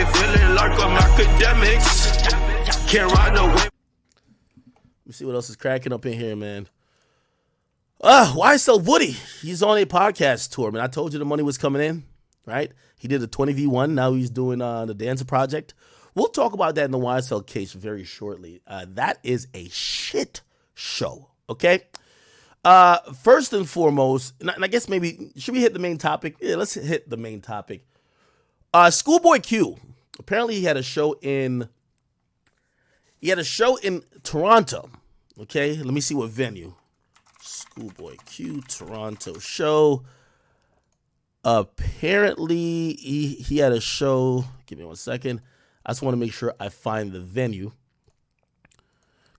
be feeling like I'm academics. Can't ride no wave. Let me see what else is cracking up in here, man. YSL Woody, he's on a podcast tour, man. I told you the money was coming in, right? He did a 20v1. Now he's doing the Dancer Project. We'll talk about that in the YSL case very shortly. That is a shit show, okay? First and foremost, and I guess maybe, should we hit the main topic? Yeah, let's hit the main topic. Schoolboy Q, apparently he had a show in Toronto, okay? Let me see what venue. Schoolboy Q, Toronto show. Apparently, he had a show. Give me 1 second. I just want to make sure I find the venue.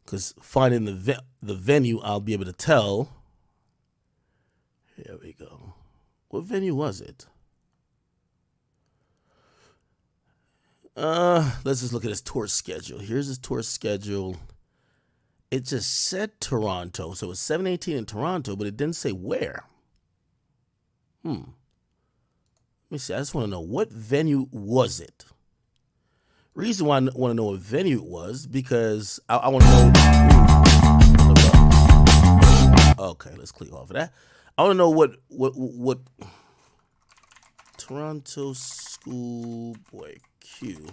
Because finding the venue, I'll be able to tell. Here we go. What venue was it? Let's just look at his tour schedule. Here's his tour schedule. It just said Toronto. So it was 7/18 in Toronto, but it didn't say where. Let me see. I just want to know, what venue was it? Reason why I want to know what venue it was, because I want to know. Okay, let's click off of that. I want to know what Toronto Schoolboy Q.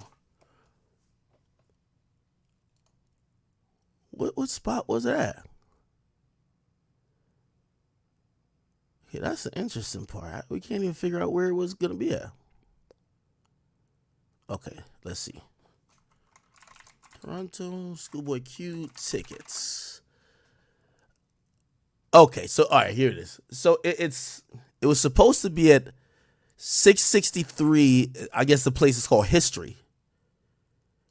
What spot was that? Yeah, that's the interesting part. We can't even figure out where it was gonna be at. Okay, let's see. Toronto Schoolboy Q tickets. Okay, so all right, here it is. So it was supposed to be at 663. I guess the place is called History.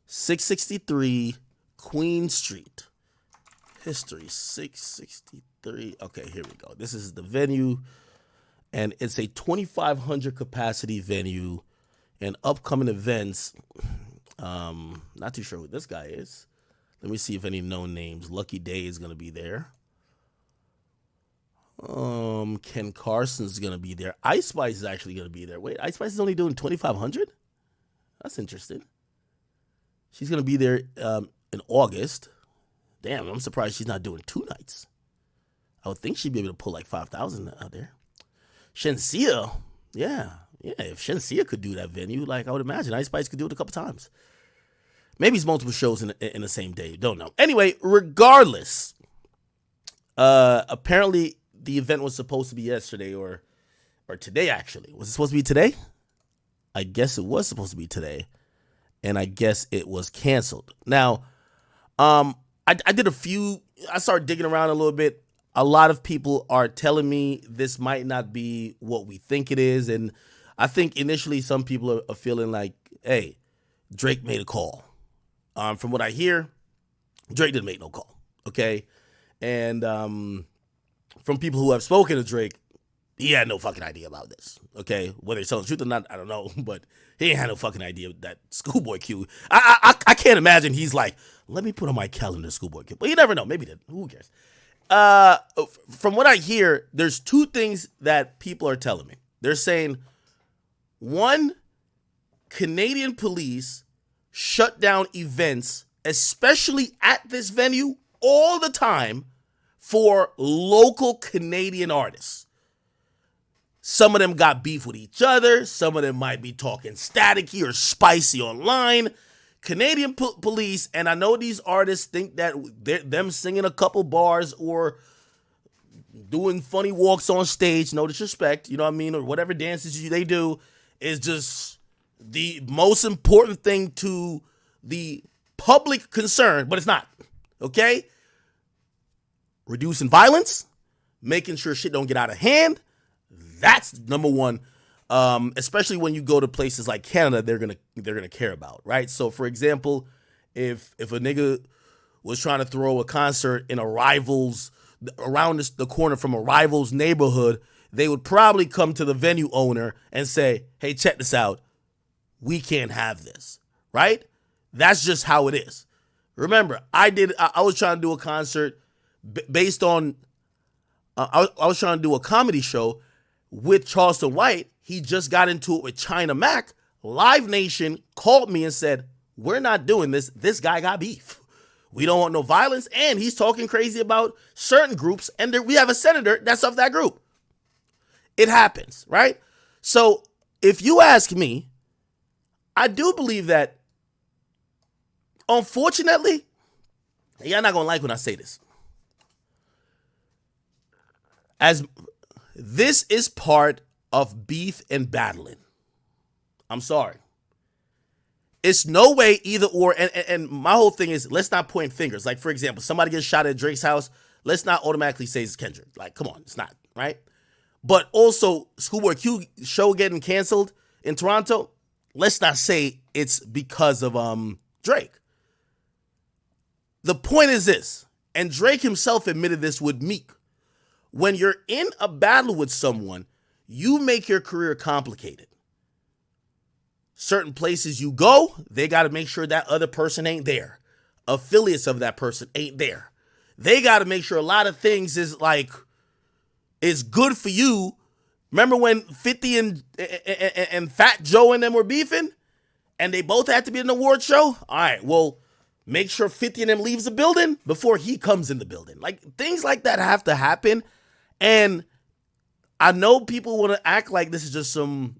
663 Queen Street. History 663. Okay, here we go. This is the venue, and it's a 2,500 capacity venue. And upcoming events, not too sure who this guy is. Let me see if any known names. Lucky Day is gonna be there. Ken Carson's gonna be there. Ice Spice is actually gonna be there. Wait, Ice Spice is only doing 2,500? That's interesting. She's gonna be there in August. Damn, I'm surprised she's not doing 2 nights. I would think she'd be able to pull like 5,000 out there. Shensia, yeah, if Shensia could do that venue, like I would imagine Ice Spice could do it a couple times. Maybe it's multiple shows in the same day. Don't know. Anyway, regardless, apparently the event was supposed to be yesterday or today, actually. Was it supposed to be today? I guess it was supposed to be today. And I guess it was canceled. Now, I started digging around a little bit. A lot of people are telling me this might not be what we think it is. And I think initially some people are feeling like, hey, Drake made a call. From what I hear, Drake didn't make no call. Okay. And from people who have spoken to Drake, he had no fucking idea about this. Okay. Whether he's telling the truth or not, I don't know. But he ain't had no fucking idea that Schoolboy Q. I can't imagine he's like, let me put on my calendar Schoolboy Q. But you never know. Maybe he did. Who cares? From what I hear, there's 2 things that people are telling me. They're saying, one, Canadian police shut down events, especially at this venue, all the time for local Canadian artists. Some of them got beef with each other. Some of them might be talking staticky or spicy online. Canadian police, and I know these artists think that them singing a couple bars or doing funny walks on stage, no disrespect, you know what I mean, or whatever dances they do is just the most important thing to the public concern, but it's not, okay? Reducing violence, making sure shit don't get out of hand, that's number one. Especially when you go to places like Canada, they're gonna care about, right? So, for example, if a nigga was trying to throw a concert in a rival's around the corner from a rival's neighborhood, they would probably come to the venue owner and say, "Hey, check this out. We can't have this," right? That's just how it is. Remember, I was trying to do a concert based on. I was trying to do a comedy show with Charleston White. He just got into it with China Mac Live Nation called me and said, we're not doing this. This guy got beef. We don't want no violence, and he's talking crazy about certain groups, and we have a senator that's of that group. It happens, right? So if you ask me, I do believe that, unfortunately, y'all not going to like when I say this, as this is part of beef and battling. I'm sorry. It's no way either or, and my whole thing is, let's not point fingers. Like, for example, somebody gets shot at Drake's house, let's not automatically say it's Kendrick. Like, come on, it's not, right? But also, Schoolboy Q show getting canceled in Toronto, let's not say it's because of Drake. The point is this, and Drake himself admitted this with Meek. When you're in a battle with someone, you make your career complicated. Certain places you go, they got to make sure that other person ain't there. Affiliates of that person ain't there. They got to make sure a lot of things is good for you. Remember when 50 and Fat Joe and them were beefing? And they both had to be in the award show? All right, well, make sure 50 and them leaves the building before he comes in the building. Like, things like that have to happen. And I know people want to act like this is just some...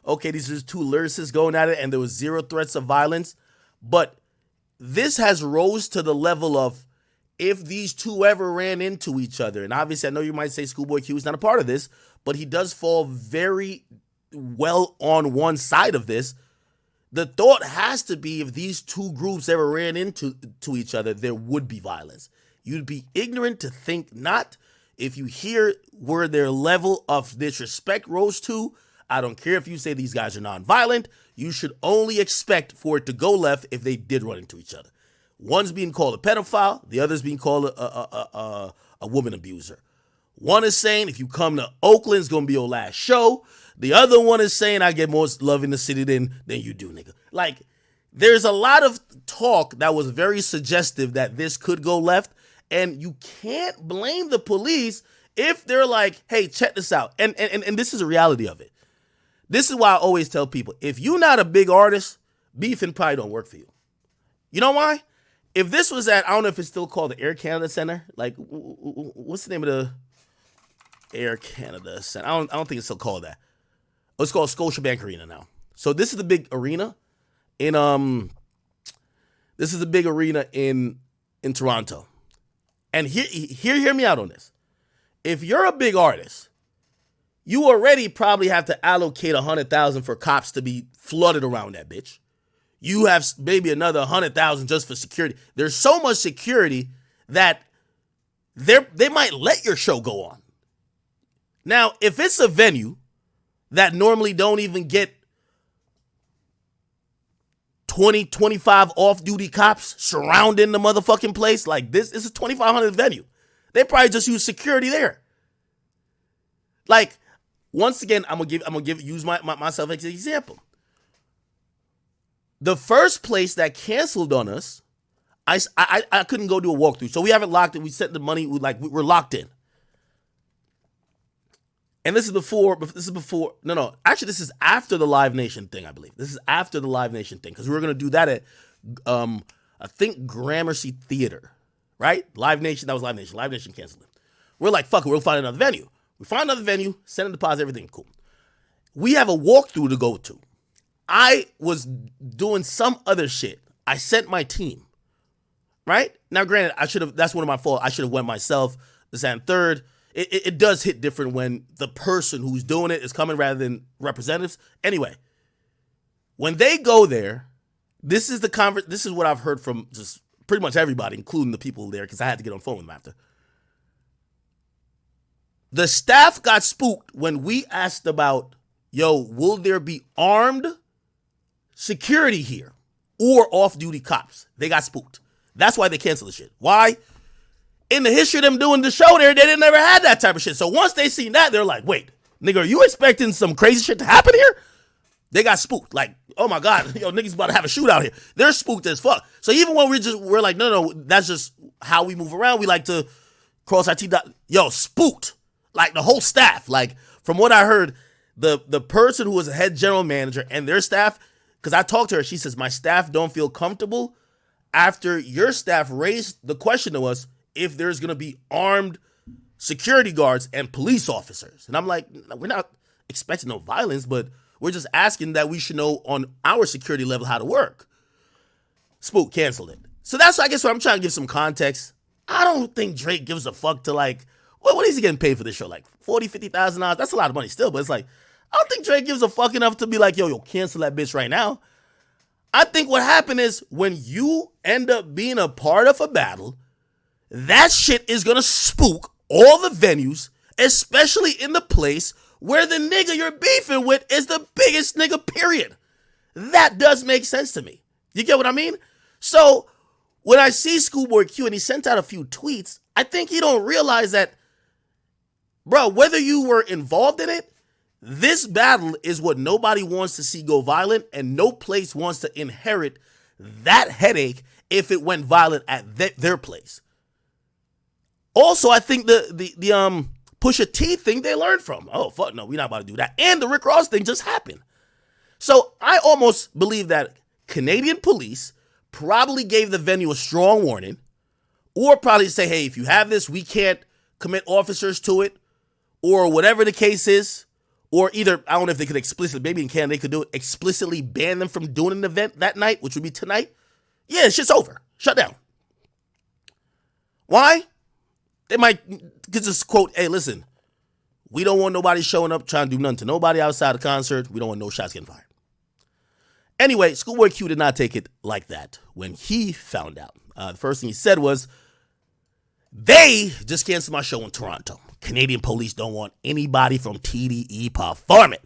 okay, these are just two lyricists going at it and there was zero threats of violence. But this has rose to the level of, if these two ever ran into each other, and obviously I know you might say Schoolboy Q is not a part of this, but he does fall very well on one side of this. The thought has to be, if these two groups ever ran into each other, there would be violence. You'd be ignorant to think not. If you hear where their level of disrespect rose to, I don't care if you say these guys are nonviolent, you should only expect for it to go left if they did run into each other. One's being called a pedophile, the other's being called a woman abuser. One is saying, if you come to Oakland, it's going to be your last show. The other one is saying, I get more love in the city than you do, nigga. Like, there's a lot of talk that was very suggestive that this could go left, and you can't blame the police if they're like, hey, check this out. And this is a reality of it. This is why I always tell people, if you're not a big artist, beefing probably don't work for you. You know why? If this was at, I don't know if it's still called the Air Canada Center. Like, what's the name of the Air Canada Center? I don't think it's still called that. Oh, it's called Scotiabank Arena now. So this is the big arena in Toronto. And hear me out on this. If you're a big artist, you already probably have to allocate $100,000 for cops to be flooded around that bitch. You have maybe another $100,000 just for security. There's so much security that they might let your show go on. Now, if it's a venue that normally don't even get 20, 25 off-duty cops surrounding the motherfucking place, like this is a 2,500 venue. They probably just use security there. Like, once again, I'm gonna use myself as an example. The first place that canceled on us, I couldn't go do a walkthrough, so we haven't locked it. We sent the money. We're locked in. And this is before. No. Actually, this is after the Live Nation thing. I believe this is after the Live Nation thing because we were gonna do that at, I think Gramercy Theater, right? Live Nation. That was Live Nation. Live Nation canceled it. We're like, fuck it. We'll find another venue. We find another venue, send a deposit, everything cool. We have a walkthrough to go to. I was doing some other shit. I sent my team, right? Now, granted, that's one of my faults. I should have went myself, this and third. It does hit different when the person who's doing it is coming rather than representatives. Anyway, when they go there, this is what I've heard from just pretty much everybody, including the people there, because I had to get on the phone with them after. The staff got spooked when we asked about, yo, will there be armed security here or off-duty cops? They got spooked. That's why they canceled the shit. Why? In the history of them doing the show there, they didn't ever had that type of shit. So once they seen that, they're like, wait, nigga, are you expecting some crazy shit to happen here? They got spooked. Like, oh my God, yo, niggas about to have a shootout here. They're spooked as fuck. So even when we're like, no, that's just how we move around. We like to cross our teeth. Yo, spooked. Like the whole staff. Like from what I heard, the person who was a head general manager and their staff, because I talked to her, she says, my staff don't feel comfortable after your staff raised the question to us if there's going to be armed security guards and police officers. And I'm like, we're not expecting no violence, but we're just asking that we should know on our security level how to work. Spook canceled it. So that's, I guess, what I'm trying to give some context. I don't think Drake gives a fuck to like, what is he getting paid for this show? Like $40,000, $50,000? That's a lot of money still, but it's like, I don't think Drake gives a fuck enough to be like, yo, cancel that bitch right now. I think what happened is when you end up being a part of a battle, that shit is gonna spook all the venues, especially in the place where the nigga you're beefing with is the biggest nigga, period. That does make sense to me. You get what I mean? So when I see Schoolboy Q and he sent out a few tweets, I think he don't realize that, bro, whether you were involved in it, this battle is what nobody wants to see go violent, and no place wants to inherit that headache if it went violent at their place. Also, I think the Pusha T thing they learned from. Oh, fuck no, we're not about to do that. And the Rick Ross thing just happened. So I almost believe that Canadian police probably gave the venue a strong warning, or probably say, hey, if you have this, we can't commit officers to it, or whatever the case is. Or either, I don't know if they could explicitly, maybe in Canada they could do it, explicitly ban them from doing an event that night, which would be tonight. Yeah, shit's over. Shut down. Why? They might just quote, hey, listen, we don't want nobody showing up trying to do nothing to nobody outside the concert. We don't want no shots getting fired. Anyway, Schoolboy Q did not take it like that when he found out. The first thing he said was, they just canceled my show in Toronto. Canadian police don't want anybody from TDE performing.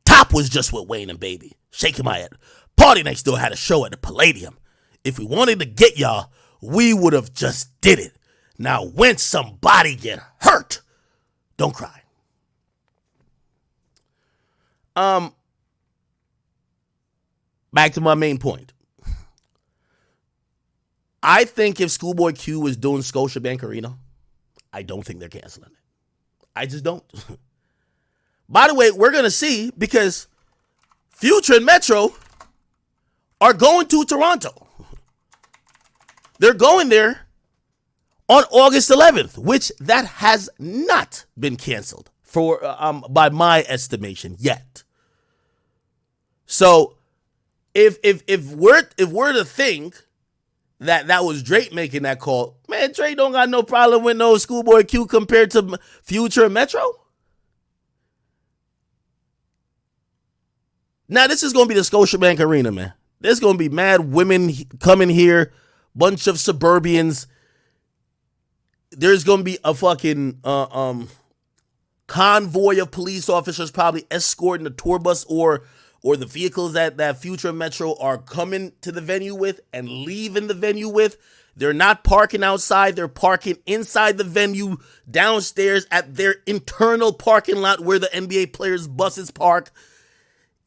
Top was just with Wayne and Baby. Shaking my head. Party Next Door had a show at the Palladium. If we wanted to get y'all, we would have just did it. Now when somebody get hurt, don't cry. Back to my main point. I think if Schoolboy Q was doing Scotiabank Arena, I don't think they're canceling it. I just don't. By the way, we're going to see, because Future and Metro are going to Toronto. They're going there on August 11th, which that has not been canceled for by my estimation yet. So if we're to think that was Drake making that call, man, Drake don't got no problem with no Schoolboy Q compared to Future and Metro. Now, this is going to be the Scotiabank Arena, man. There's going to be mad women coming here, bunch of suburbians. There's going to be a fucking convoy of police officers probably escorting the tour bus or the vehicles that Future and Metro are coming to the venue with and leaving the venue with. They're not parking outside. They're parking inside the venue, downstairs at their internal parking lot where the NBA players' buses park.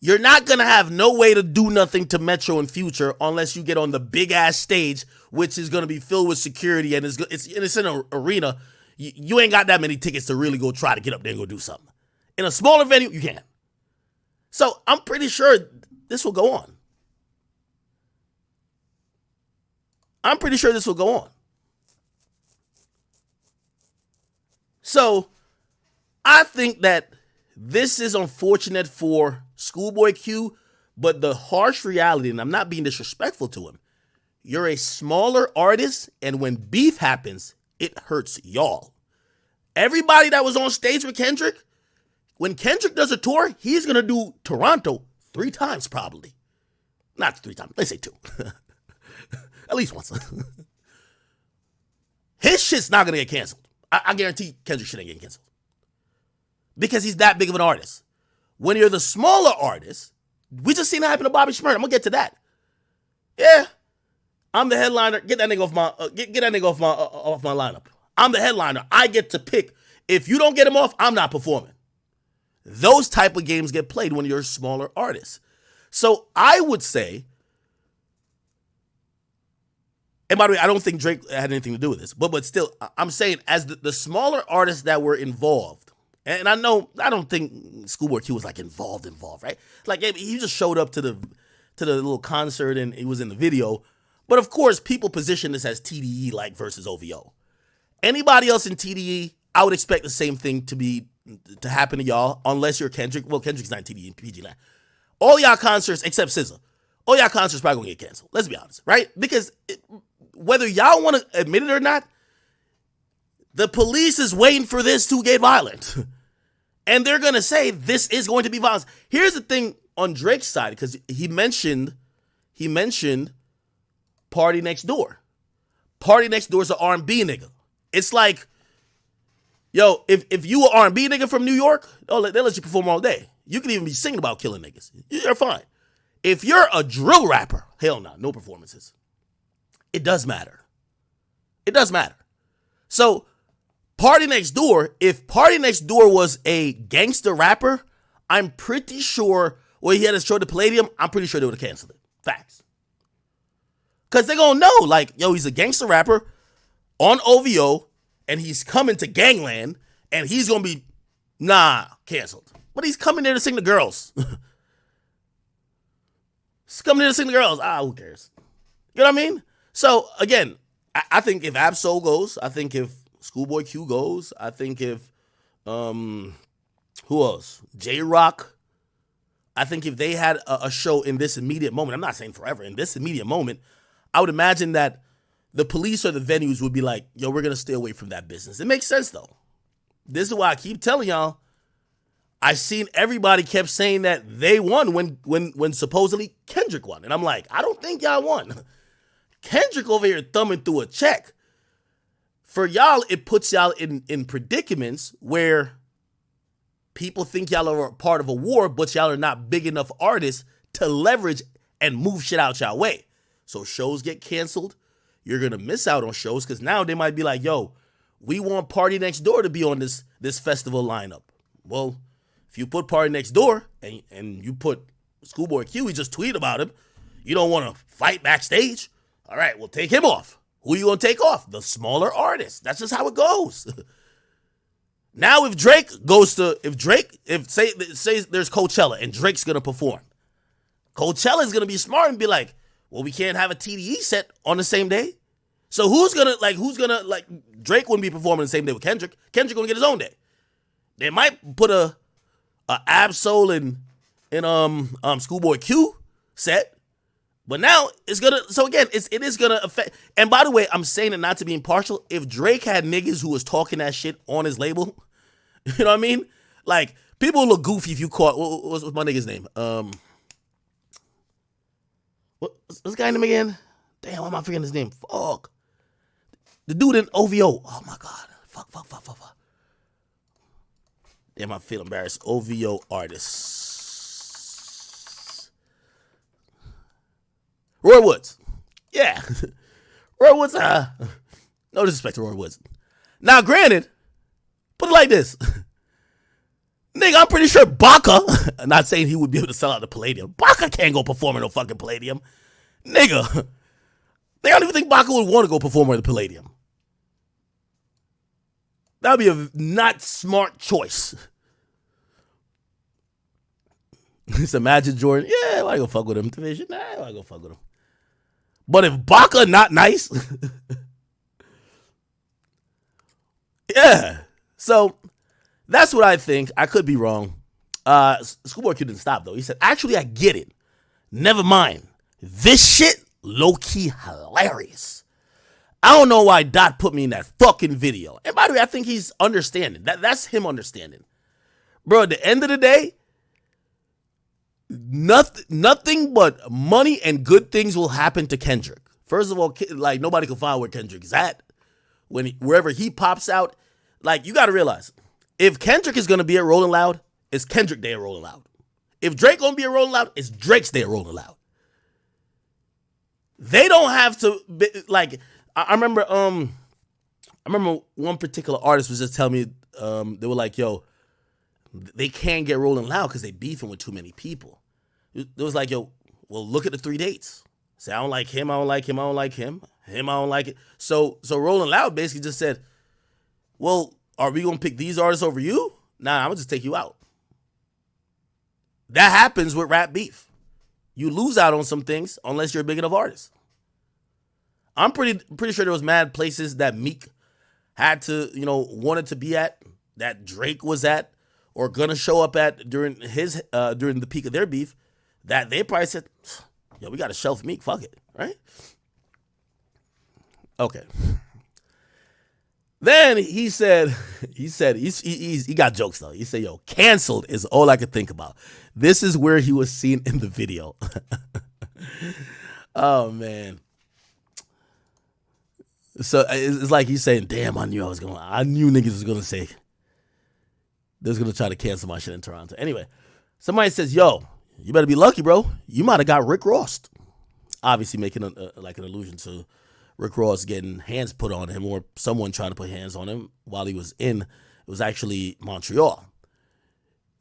You're not going to have no way to do nothing to Metro and Future unless you get on the big-ass stage, which is going to be filled with security, and it's in an arena. You ain't got that many tickets to really go try to get up there and go do something. In a smaller venue, you can. So I'm pretty sure this will go on. I'm pretty sure this will go on. So I think that this is unfortunate for Schoolboy Q, but the harsh reality, and I'm not being disrespectful to him, you're a smaller artist, and when beef happens, it hurts y'all. Everybody that was on stage with Kendrick, when Kendrick does a tour, he's going to do Toronto 3 times probably. Not 3 times, let's say 2. At least once. His shit's not going to get canceled. I guarantee Kendrick shit ain't getting canceled. Because he's that big of an artist. When you're the smaller artist, we just seen that happen to Bobby Shmurda. I'm going to get to that. Yeah. I'm the headliner. Get that nigga off my get that nigga off my lineup. I'm the headliner. I get to pick. If you don't get him off, I'm not performing. Those type of games get played when you're a smaller artist. So I would say, and by the way, I don't think Drake had anything to do with this, but still, I'm saying as the smaller artists that were involved And I don't think Schoolboy Q was like involved, right? Like he just showed up to the little concert and he was in the video. But of course, people position this as TDE like versus OVO. Anybody else in TDE, I would expect the same thing to happen to y'all, unless you're Kendrick. Well, Kendrick's not in TDE and PG Land. All y'all concerts except SZA, all y'all concerts probably gonna get canceled. Let's be honest, right? Because whether y'all want to admit it or not, the police is waiting for this to get violent. And they're going to say this is going to be violence. Here's the thing on Drake's side, because he mentioned Party Next Door. Party Next Door is an R&B nigga. It's like, yo, if you an R&B nigga from New York, they'll let you perform all day. You can even be singing about killing niggas. You're fine. If you're a drill rapper, hell no performances. It does matter. It does matter. So, Party Next Door, if Party Next Door was a gangster rapper, I'm pretty sure when he had his show at the Palladium, I'm pretty sure they would have canceled it. Facts. Because they're going to know, like, yo, he's a gangster rapper on OVO, and he's coming to Gangland, and he's going to be, canceled. But he's coming there to sing the girls. He's coming there to sing the girls. Who cares? You know what I mean? So, again, I think if Absol goes, I think if Schoolboy Q goes, I think if, who else? J-Rock. I think if they had a show in this immediate moment, I'm not saying forever, in this immediate moment, I would imagine that the police or the venues would be like, yo, we're going to stay away from that business. It makes sense, though. This is why I keep telling y'all, I seen everybody kept saying that they won when supposedly Kendrick won. And I'm like, I don't think y'all won. Kendrick over here thumbing through a check. For y'all, it puts y'all in predicaments where people think y'all are a part of a war, but y'all are not big enough artists to leverage and move shit out y'all way. So shows get canceled. You're going to miss out on shows because now they might be like, yo, we want Party Next Door to be on this festival lineup. Well, if you put Party Next Door and you put Schoolboy Q, he just tweeted about him, you don't want to fight backstage? All right, well, take him off. Who are you going to take off? The smaller artists. That's just how it goes. Now, if say there's Coachella and Drake's going to perform, Coachella is going to be smart and be like, well, we can't have a TDE set on the same day. So who's going to Drake wouldn't be performing the same day with Kendrick. Kendrick going to get his own day. They might put a Absol in Schoolboy Q set. But now it's gonna. So again, it is gonna affect. And by the way, I'm saying it not to be impartial. If Drake had niggas who was talking that shit on his label, you know what I mean? Like people look goofy if you caught. What's my nigga's name? What's this guy name again? Damn, why am I forgetting his name? Fuck. The dude in OVO. Oh my god. Fuck. Damn, I feel embarrassed. OVO artists. Roy Woods. Yeah. Roy Woods, no disrespect to Roy Woods. Now, granted, put it like this. Nigga, I'm pretty sure Baca, I'm not saying he would be able to sell out the Palladium. Baca can't go perform in no fucking Palladium. Nigga, they don't even think Baca would want to go perform at the Palladium. That would be a not smart choice. Just imagine Jordan, yeah, why go fuck with him? Division, why go fuck with him? But if Baca not nice, yeah. So that's what I think. I could be wrong. Schoolboy Q didn't stop though. He said, actually, I get it. Never mind. This shit low-key hilarious. I don't know why Dot put me in that fucking video. And by the way, I think he's understanding. That's him understanding. Bro, at the end of the day, nothing but money and good things will happen to Kendrick. First of all, like nobody can find where Kendrick's at. Wherever he pops out, like you got to realize, if Kendrick is going to be at Rolling Loud, it's Kendrick Day at Rolling Loud. If Drake going to be at Rolling Loud, it's Drake's Day at Rolling Loud. They don't have to be, like. I remember one particular artist was just telling me they were like, yo, they can't get Rolling Loud because they beefing with too many people. It was like, yo, well, look at the 3 dates. Say, I don't like him, I don't like him, I don't like him, I don't like it. So Rolling Loud basically just said, well, are we going to pick these artists over you? Nah, I'm gonna just take you out. That happens with rap beef. You lose out on some things unless you're a big enough artist. I'm pretty sure there was mad places that Meek had to, wanted to be at, that Drake was at, or gonna show up at during the peak of their beef, that they probably said, "Yo, we gotta shelf Meek, fuck it," right? Okay. Then he got jokes though. He said, "Yo, canceled is all I could think about." This is where he was seen in the video. Oh man. So it's like he's saying, "Damn, I knew niggas was gonna say they're gonna try to cancel my shit in Toronto." Anyway, somebody says, "Yo, you better be lucky, bro. You might have got Rick Rossed." Obviously, making an allusion to Rick Ross getting hands put on him, or someone trying to put hands on him while he was in. It was actually Montreal.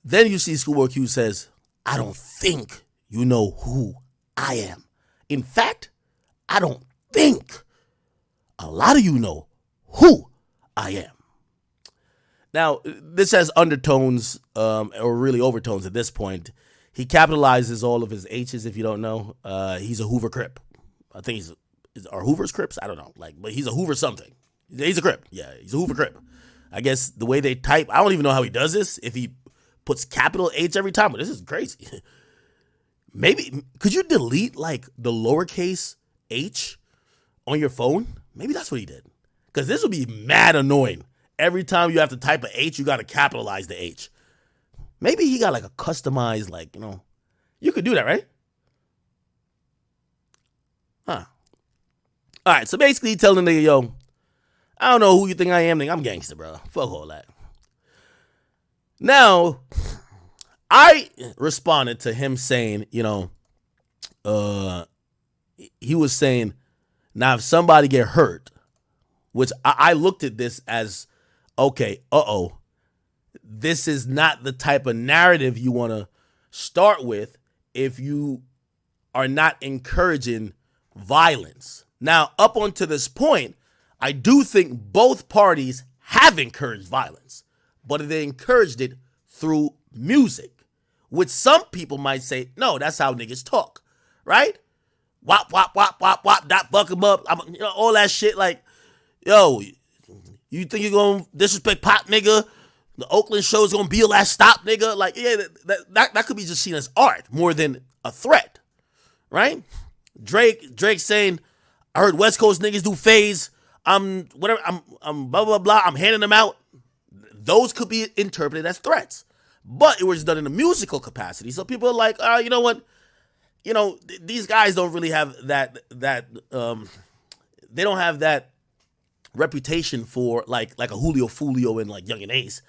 Then you see Schoolboy Q says, "I don't think you know who I am. In fact, I don't think a lot of you know who I am." Now, this has undertones, or really overtones at this point. He capitalizes all of his H's, if you don't know. He's a Hoover Crip. I think are Hoovers Crips? I don't know. But he's a Hoover something. He's a Crip. Yeah, he's a Hoover Crip. I guess the way they type, I don't even know how he does this, if he puts capital H every time, but this is crazy. Maybe, could you delete the lowercase h on your phone? Maybe that's what he did. Because this would be mad annoying. Every time you have to type an H, you got to capitalize the H. Maybe he got a customized, you could do that, right? Huh. All right, so basically he telling the nigga, "Yo, I don't know who you think I am, nigga. I'm gangster, bro. Fuck all that." Now, I responded to him saying, he was saying, now if somebody get hurt, which I looked at this as, okay, this is not the type of narrative you want to start with if you are not encouraging violence. Now, up until this point, I do think both parties have encouraged violence, but they encouraged it through music, which some people might say, no, that's how niggas talk, right? Wop, wop, wop, wop, wop, dot, fuck him up, all that shit. Yo, you think you're going to disrespect Pop, nigga? The Oakland show is going to be your last stop, nigga? That could be just seen as art more than a threat, right? Drake saying, "I heard West Coast niggas do phase. I'm blah, blah, blah. I'm handing them out." Those could be interpreted as threats, but it was done in a musical capacity. So people are like, you know what? These guys don't really have that they don't have that reputation for like a Julio Fulio and Young and Ace,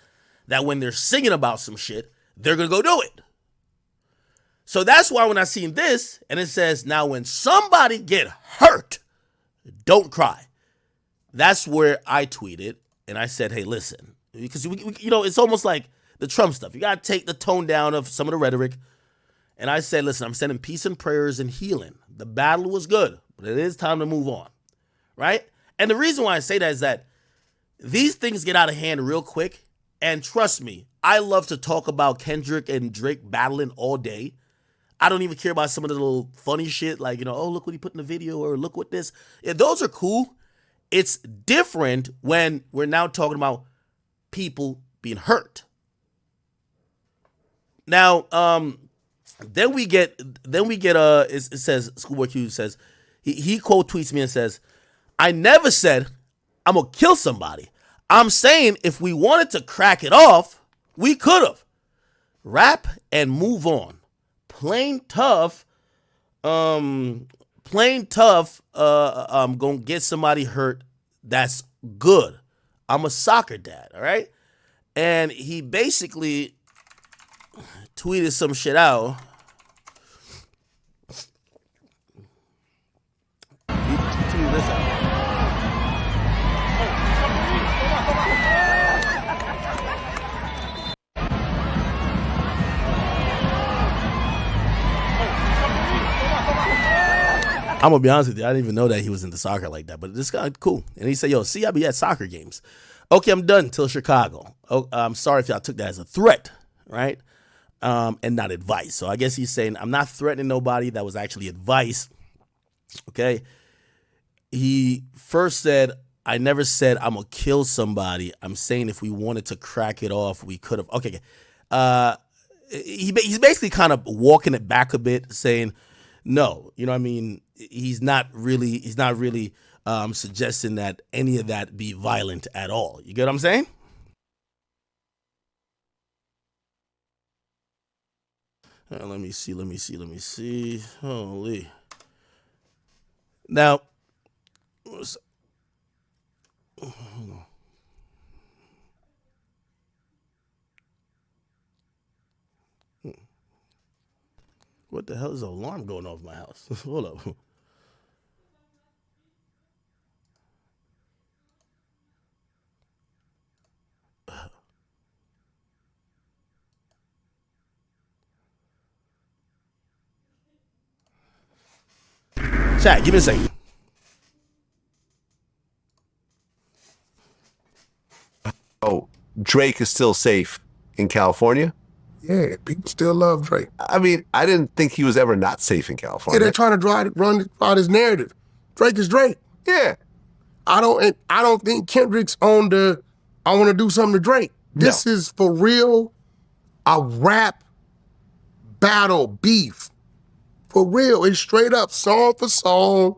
that when they're singing about some shit, they're going to go do it. So that's why when I seen this and it says, "Now when somebody get hurt, don't cry," that's where I tweeted and I said, "Hey, listen," because it's almost like the Trump stuff. You got to take the tone down of some of the rhetoric. And I said, "Listen, I'm sending peace and prayers and healing. The battle was good, but it is time to move on," right? And the reason why I say that is that these things get out of hand real quick. And trust me, I love to talk about Kendrick and Drake battling all day. I don't even care about some of the little funny shit oh, look what he put in the video, or look what this. Yeah, those are cool. It's different when we're now talking about people being hurt. Now, then we get it says, Schoolboy Q says, he quote tweets me and says, "I never said I'm gonna kill somebody. I'm saying if we wanted to crack it off, we could have. Rap and move on. Plain tough, I'm gonna get somebody hurt. That's good. I'm a soccer dad," all right? And he basically tweeted some shit out. He tweeted this out. I'm gonna be honest with you, I didn't even know that he was into soccer like that, but this guy cool. And he said, "Yo, see, I be at soccer games." Okay, I'm done till Chicago. Oh, I'm sorry if y'all took that as a threat, right? And not advice. So I guess he's saying, I'm not threatening nobody. That was actually advice. Okay. He first said, I never said I'm going to kill somebody. I'm saying if we wanted to crack it off, we could have. Okay. He's basically kind of walking it back a bit, saying, no, you know what I mean? He's not really suggesting that any of that be violent at all. You get what I'm saying? Let me see. Holy. Now, what the hell is the alarm going off my house? Hold up. Chat, give me a second. Oh, Drake is still safe in California? Yeah, people still love Drake. I mean, I didn't think he was ever not safe in Yeah, California. they're trying to run this narrative. Drake is Drake. Yeah. I don't think Kendrick's on the I want to do something to Drake. This is for real a rap battle beef. For real. It's straight up song for song,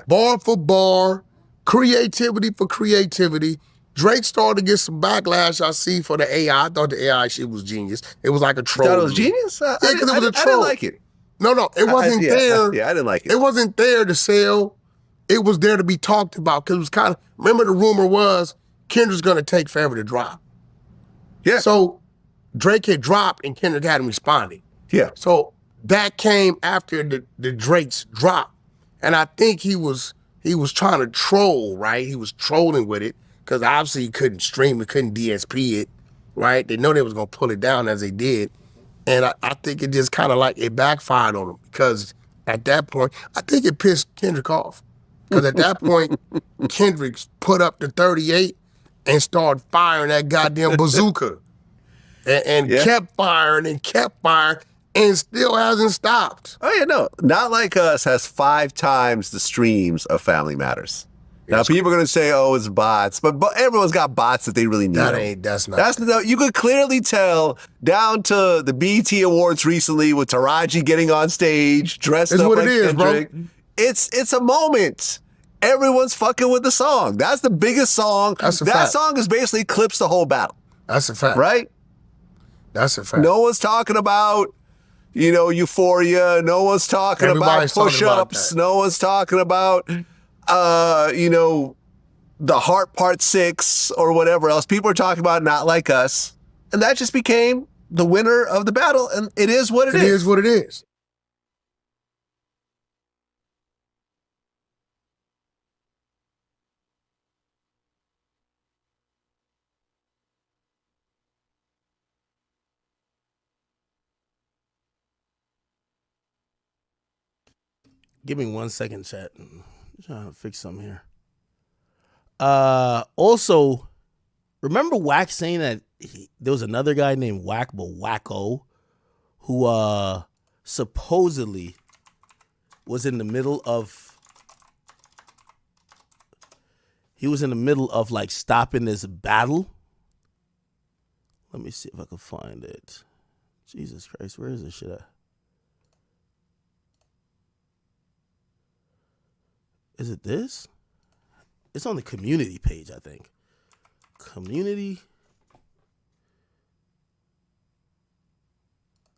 bar for bar, creativity for creativity. Drake started to get some backlash, I see, for the AI. I thought the AI shit was genius. It was like a troll. You thought it was genius? Yeah, because it was a troll. I didn't like it. No, it wasn't there. Yeah, I didn't like it. It wasn't there to sell. It was there to be talked about because it was kind of, remember the rumor was Kendrick's going to take forever to drop. Yeah. So Drake had dropped and Kendrick hadn't responded. Yeah. So that came after the Drake's drop. And I think he was trying to troll, right? He was trolling with it because obviously he couldn't stream it, couldn't DSP it, right? They know they was going to pull it down as they did. And I think it just kind of like it backfired on him because at that point, I think it pissed Kendrick off. Because at that point, Kendrick put up the 38 and started firing that goddamn bazooka. And kept firing and still hasn't stopped. Oh, yeah, no. Not Like Us has 5 times the streams of Family Matters. Now, people are going to say, oh, it's bots. But everyone's got bots that they really need. That's not. You could clearly tell down to the BET Awards recently with Taraji getting on stage, dressed up like Kendrick. Bro. It's a moment. Everyone's fucking with the song. That's the biggest song. That's a that fact. song has basically clips the whole battle. That's a fact. Right? That's a fact. No one's talking about, Euphoria. No one's talking Everybody's about push-ups. No one's talking about, the Heart Part 6 or whatever else. People are talking about Not Like Us. And that just became the winner of the battle. And it is what it is. It is what it is. Give me 1 second, chat. I'm trying to fix something here. Also, remember Wack saying that there was another guy named Wack, but Wacko, who supposedly was in the middle of like stopping this battle. Let me see if I can find it. Jesus Christ, where is this shit at? Is it this? It's on the community page, I think. Community.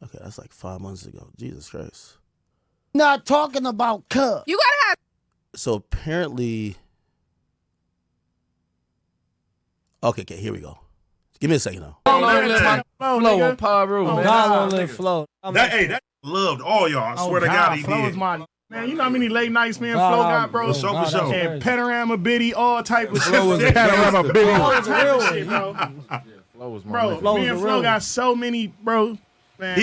Okay, that's like 5 months ago. Jesus Christ. Not talking about cuh. You gotta have. So apparently. Okay, here we go. Give me a second now. Flow on Paru, man. God won't let Flow. That loved all y'all. I swear to God, he Flow did. is my. Man, you know how many late nights me and Flo got, bro? For For sure. And Panorama Biddy, all type of shit. Panorama Biddy. All type of shit, bro. Flow was my nigga. Me and Flo got so many, bro. Man,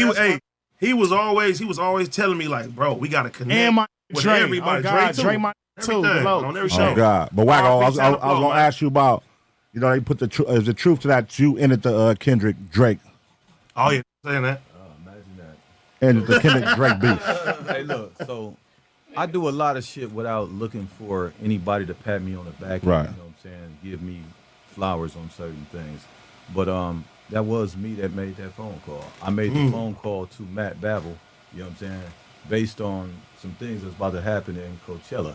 he was always telling me like, bro, we gotta connect And my with Dre. everybody. Oh, God, Dre Dre my too. Everything, Flow. on every show. Oh God! But Wacko, I was gonna ask you about You know, they put the truth to that. You ended the Kendrick Drake. Oh yeah, saying that. Imagine that. Ended the Kendrick Drake beef. Hey, look. So I do a lot of shit without looking for anybody to pat me on the back. Right. You know what I'm saying? Give me flowers on certain things. But that was me that made that phone call. I made the phone call to Matt Babel. You know what I'm saying? Based on some things that's about to happen in Coachella. You know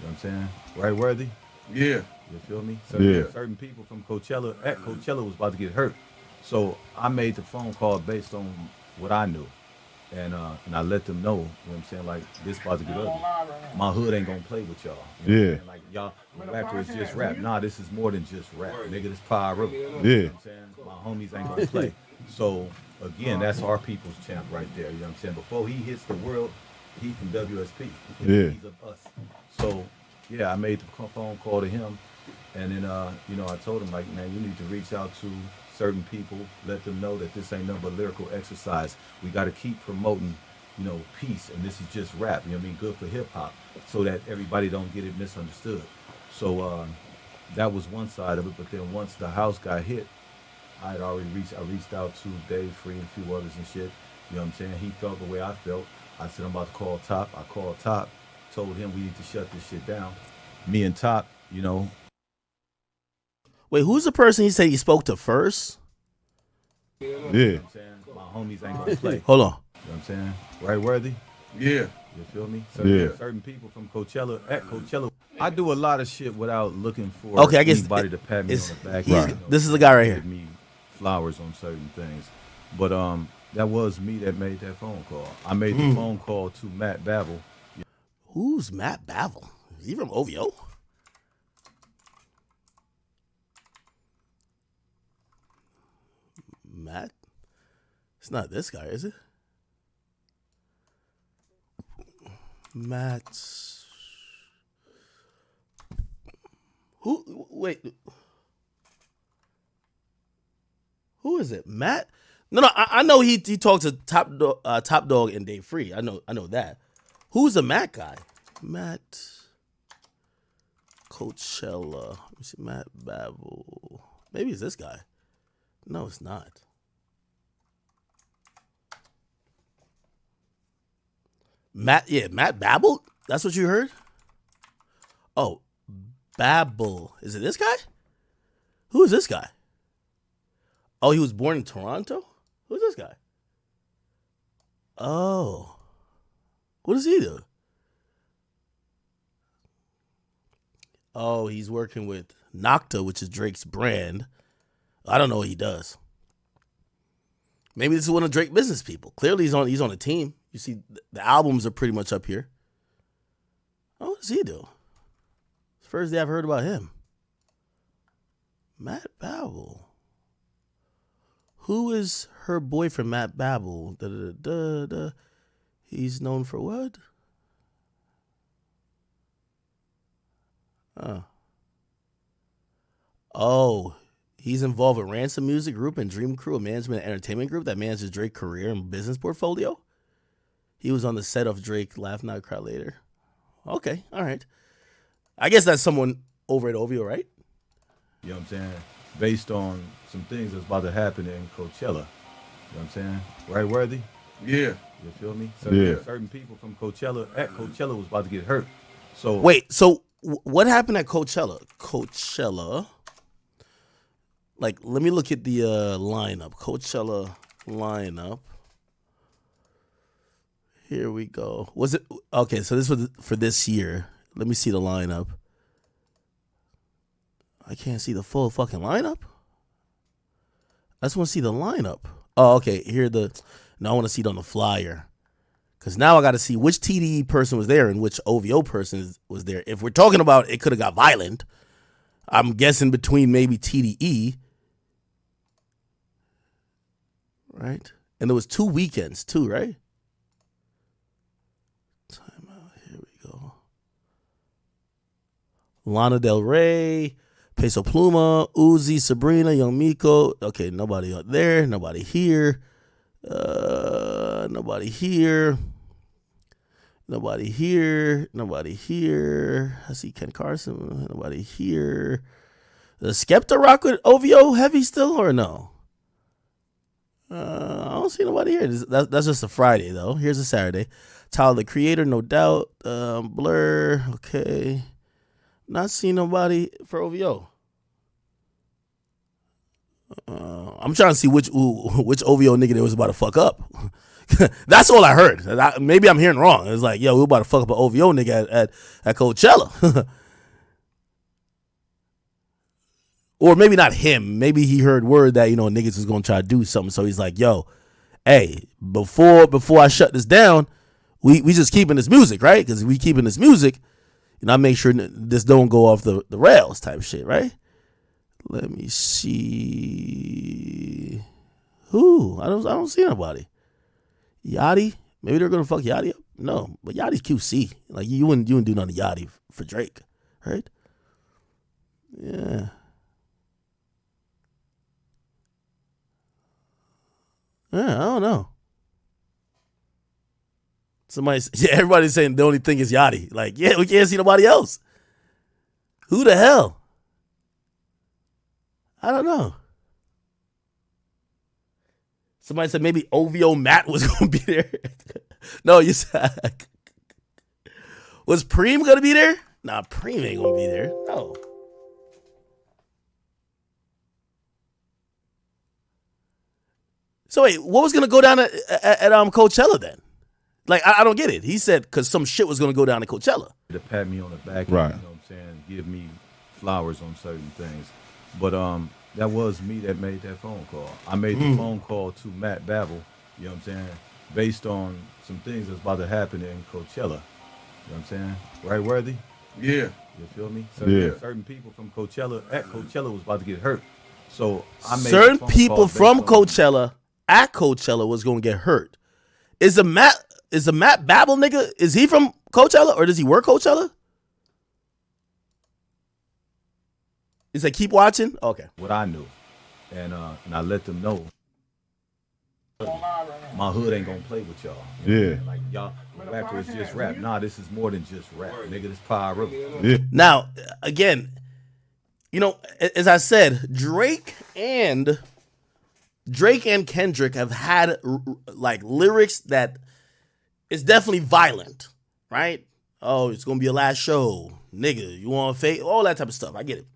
what I'm saying? Right, Worthy? Yeah. You feel me? Yeah. Certain people from Coachella was about to get hurt. So I made the phone call based on what I knew. And I let them know, you know what I'm saying, like, this about to get ugly. My hood ain't gonna play with y'all. You know what I'm saying? Like, y'all, rappers just rap. Nah, this is more than just rap. Nigga, this pyro. You know what I'm saying? My homies ain't gonna play. So, again, that's our people's champ right there. You know what I'm saying? Before he hits the world, he from WSP. He's of us. So, yeah, I made the phone call to him. And then, you know, I told him, like, man, you need to reach out to certain people, let them know that this ain't nothing but lyrical exercise. We got to keep promoting, you know, peace, and this is just rap. You know what I mean? Good for hip hop, so that everybody don't get it misunderstood. So that was one side of it. But then once the house got hit, I reached out to Dave Free and a few others and shit. You know what I'm saying? He felt the way I felt. I said, I'm about to call Top. I called Top, told him we need to shut this shit down. Me and Top, you know. Wait, who's the person he said he spoke to first? Yeah. You know what I'm saying? My homies ain't gonna play. Hold on. You know what I'm saying? Right, Worthy? Yeah. You feel me? Certain people from Coachella, I do a lot of shit without looking for anybody to pat me on the back. Right. You know, this is the guy right here. Give me flowers on certain things. But that was me that made that phone call. I made the phone call to Matt Babel. Who's Matt Babel? Is he from OVO? Matt? It's not this guy, is it? Matt. Who? Wait. Who is it? Matt? No. I know he talked to Top Dog and Dave Free. I know that. Who's the Matt guy? Matt Coachella. Let me see. Matt Babel. Maybe it's this guy. No, it's not. Matt Babel? That's what you heard? Oh, Babel. Is it this guy? Who is this guy? Oh, he was born in Toronto? Who's this guy? Oh. What does he do? Oh, he's working with Nocta, which is Drake's brand. I don't know what he does. Maybe this is one of Drake's business people. Clearly, he's on a team. You see, the albums are pretty much up here. Oh, what does he do? It's the first day I've heard about him. Matt Babel. Who is her boyfriend, Matt Babel? He's known for what? Oh, he's involved with Ransom Music Group and Dream Crew, a management and entertainment group that manages Drake's career and business portfolio. He was on the set of Drake Laugh Now Cry Later. Okay, all right. I guess that's someone over at OVO, right? You know what I'm saying? Based on some things that's about to happen in Coachella. You know what I'm saying? Right, Worthy? Yeah. You feel me? Yeah. Certain people from Coachella was about to get hurt. So wait, so what happened at Coachella? Coachella. Like, let me look at the lineup. Coachella lineup. Here we go. Was it okay? So this was for this year. Let me see the lineup. I can't see the full fucking lineup. I just want to see the lineup. Oh, okay. Now I want to see it on the flyer. Because now I got to see which TDE person was there and which OVO person was there. If we're talking about it could have got violent, I'm guessing between maybe TDE. Right? And there was 2 weekends too, right? Time out. Here we go. Lana Del Rey, Peso Pluma, Uzi, Sabrina, Young Miko. Okay, nobody up there. Nobody here. Nobody here. Nobody here. Nobody here. I see Ken Carson. Nobody here. Does Skepta rock with OVO heavy still or no? I don't see nobody here. That's just a Friday though. Here's a Saturday. Tyler the Creator, no doubt. Blur, okay. Not seeing nobody for OVO. I'm trying to see which OVO nigga they was about to fuck up. That's all I heard. Maybe I'm hearing wrong. It's like, yo, we about to fuck up an OVO nigga at Coachella. Or maybe not him. Maybe he heard word that, niggas was going to try to do something. So he's like, yo, hey, before I shut this down, we just keeping this music, right? Because if we keeping this music, I make sure this don't go off the rails type shit, right? Let me see. Who? I don't see nobody. Yachty? Maybe they're gonna fuck Yachty up? No, but Yachty's QC. Like you wouldn't do nothing to Yachty for Drake, right? Yeah. Yeah, I don't know. Everybody's saying the only thing is Yachty. Like, yeah, we can't see nobody else. Who the hell? I don't know. Somebody said maybe OVO Matt was going to be there. No, you said. Was Preem going to be there? Nah, Preem ain't going to be there. No. So wait, what was going to go down at Coachella then? Like, I don't get it. He said because some shit was going to go down at Coachella. To pat me on the back, right. You know what I'm saying? Give me flowers on certain things. But that was me that made that phone call. I made the phone call to Matt Babel, you know what I'm saying, based on some things that's about to happen in Coachella. You know what I'm saying? Right, Worthy? Yeah. You feel me? Certain people from Coachella was about to get hurt. So I made certain people from Coachella at Coachella was going to get hurt. Is the Matt Babel nigga, is he from Coachella or does he work Coachella? He said, keep watching? Okay. What I knew. And I let them know. My hood ain't gonna play with y'all. Yeah. Like y'all, rapper is just rap. Nah, this is more than just rap. Nigga, this Power River. Yeah. Now, again, as I said, Drake and Kendrick have had like lyrics that is definitely violent, right? Oh, it's gonna be a last show. Nigga, you want to fake? All that type of stuff. I get it.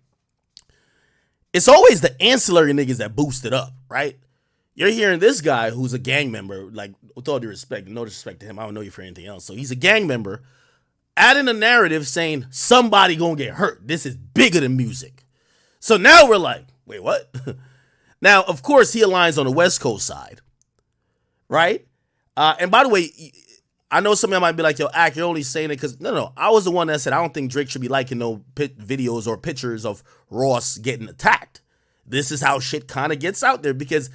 It's always the ancillary niggas that boost it up, right? You're hearing this guy who's a gang member, like, with all due respect, no disrespect to him, I don't know you for anything else. So he's a gang member, adding a narrative saying somebody gonna get hurt. This is bigger than music. So now we're like, wait, what? Now, of course, he aligns on the West Coast side, right? And by the way, I know some of y'all might be like, yo, Ak, you're only saying it because, no. I was the one that said I don't think Drake should be liking no videos or pictures of Ross getting attacked. This is how shit kind of gets out there because,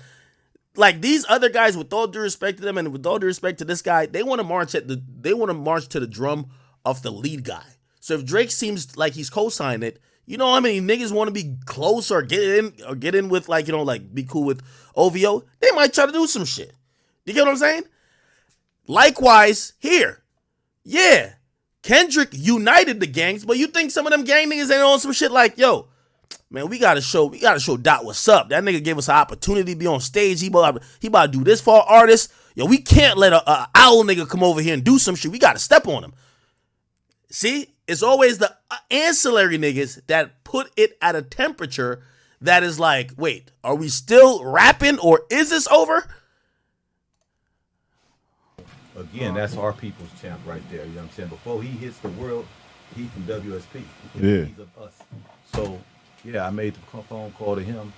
like, these other guys, with all due respect to them and with all due respect to this guy, they want to march to the drum of the lead guy. So if Drake seems like he's co-signing it, you know how many niggas want to be close or get in with, like, like be cool with OVO? They might try to do some shit. You get what I'm saying? Likewise, here. Yeah. Kendrick united the gangs, but you think some of them gang niggas ain't on some shit like, yo, man, we gotta show Dot what's up. That nigga gave us an opportunity to be on stage. He about to do this for our artists. Yo, we can't let a owl nigga come over here and do some shit. We gotta step on him. See? It's always the ancillary niggas that put it at a temperature that is like, wait, are we still rapping or is this over? Again, that's our people's champ right there. You know what I'm saying? Before he hits the world, he from WSP. Yeah. He's of us. So, yeah, I made the phone call to him.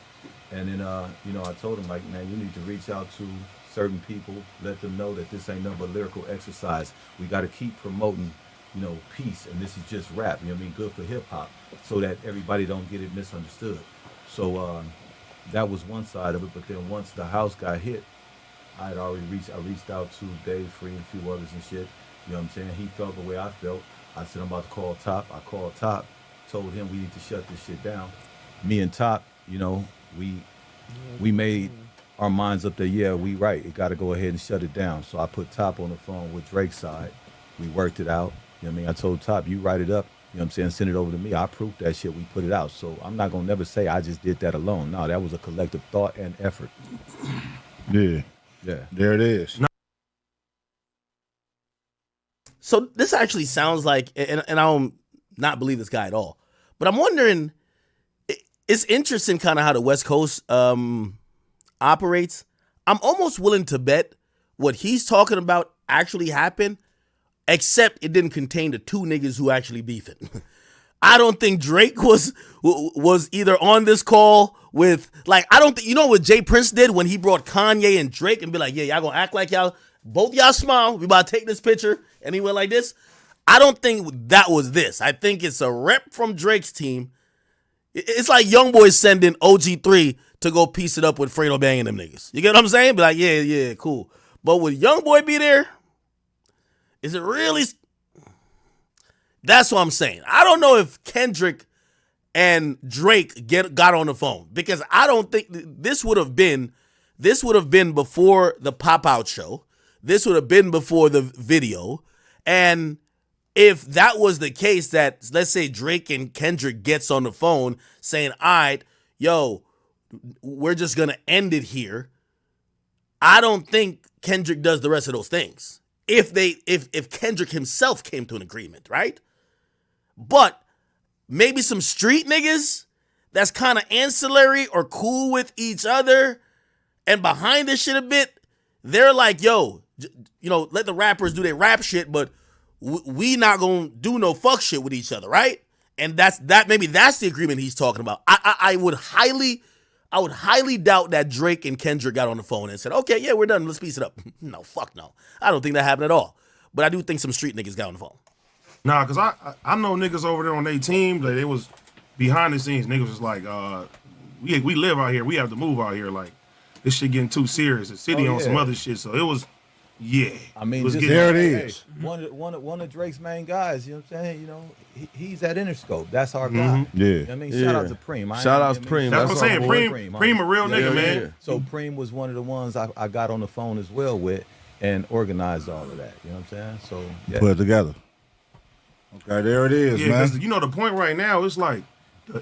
And then, I told him, like, man, you need to reach out to certain people, let them know that this ain't nothing but lyrical exercise. We got to keep promoting, peace. And this is just rap, good for hip hop so that everybody don't get it misunderstood. So that was one side of it. But then once the house got hit, I reached out to Dave Free and a few others and shit. You know what I'm saying? He felt the way I felt. I said, I'm about to call Top. I called Top, told him we need to shut this shit down. Me and Top, we made our minds up that, yeah, we right. It got to go ahead and shut it down. So I put Top on the phone with Drake's side. We worked it out. You know what I mean? I told Top, you write it up. You know what I'm saying? Send it over to me. I approved that shit. We put it out. So I'm not gonna never say I just did that alone. No, that was a collective thought and effort. Yeah. Yeah. There it is. So this actually sounds like, and I don't not believe this guy at all, but I'm wondering, it's interesting kind of how the West Coast operates. I'm almost willing to bet what he's talking about actually happened, except it didn't contain the two niggas who actually beefing. I don't think Drake was either on this call with, like, I don't think, you know what Jay Prince did when he brought Kanye and Drake and be like, yeah, y'all gonna act like y'all, both y'all smile, we about to take this picture, and he went like this. I don't think that was this. I think it's a rep from Drake's team. It's like YoungBoy sending OG3 to go piece it up with Fredo Bang and them niggas. You get what I'm saying? Be like, yeah, cool. But would YoungBoy be there? Is it really? That's what I'm saying. I don't know if Kendrick and Drake got on the phone, because I don't think this would have been before the pop-out show. This would have been before the video. And if that was the case, that let's say Drake and Kendrick gets on the phone saying, all right, yo, we're just going to end it here, I don't think Kendrick does the rest of those things. If Kendrick himself came to an agreement, right? But maybe some street niggas that's kind of ancillary or cool with each other and behind this shit a bit, they're like, yo, you know, let the rappers do their rap shit, but we not gonna do no fuck shit with each other, right? And maybe that's the agreement he's talking about. I would highly doubt that Drake and Kendrick got on the phone and said, okay, yeah, we're done, let's piece it up. No, fuck no. I don't think that happened at all. But I do think some street niggas got on the phone. Nah, because I know niggas over there on their team that it was behind the scenes. Niggas was like, we live out here. We have to move out here. Like, this shit getting too serious. The city on some other shit. So it was, yeah. I mean, there it is. One of Drake's main guys, you know what I'm saying? You know, he's at Interscope. That's our guy. Yeah. You know what I mean? Shout out to Preem. Shout out to Preem. That's what I'm saying. Preem a real nigga, man. Yeah. So Preem was one of the ones I got on the phone as well with and organized all of that. You know what I'm saying? So, yeah. Put it together. Okay, there it is, Yeah, man. because you know the point right now, it's like,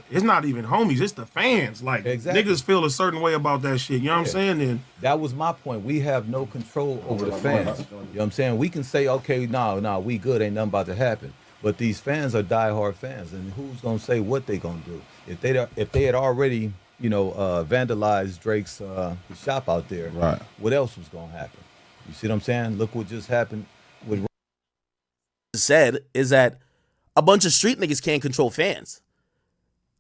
it's not even homies, it's the fans. Like, Exactly. niggas feel a certain way about that shit. You know what I'm saying? And That was my point. We have no control over the fans. You know what I'm saying? We can say, okay, no, we good, ain't nothing about to happen. But these fans are diehard fans, and who's gonna say what they gonna do? If they had already, you know, vandalized Drake's shop out there, Right. what else was gonna happen? You see what I'm saying? Look what just happened with Said is that a bunch of street niggas can't control fans.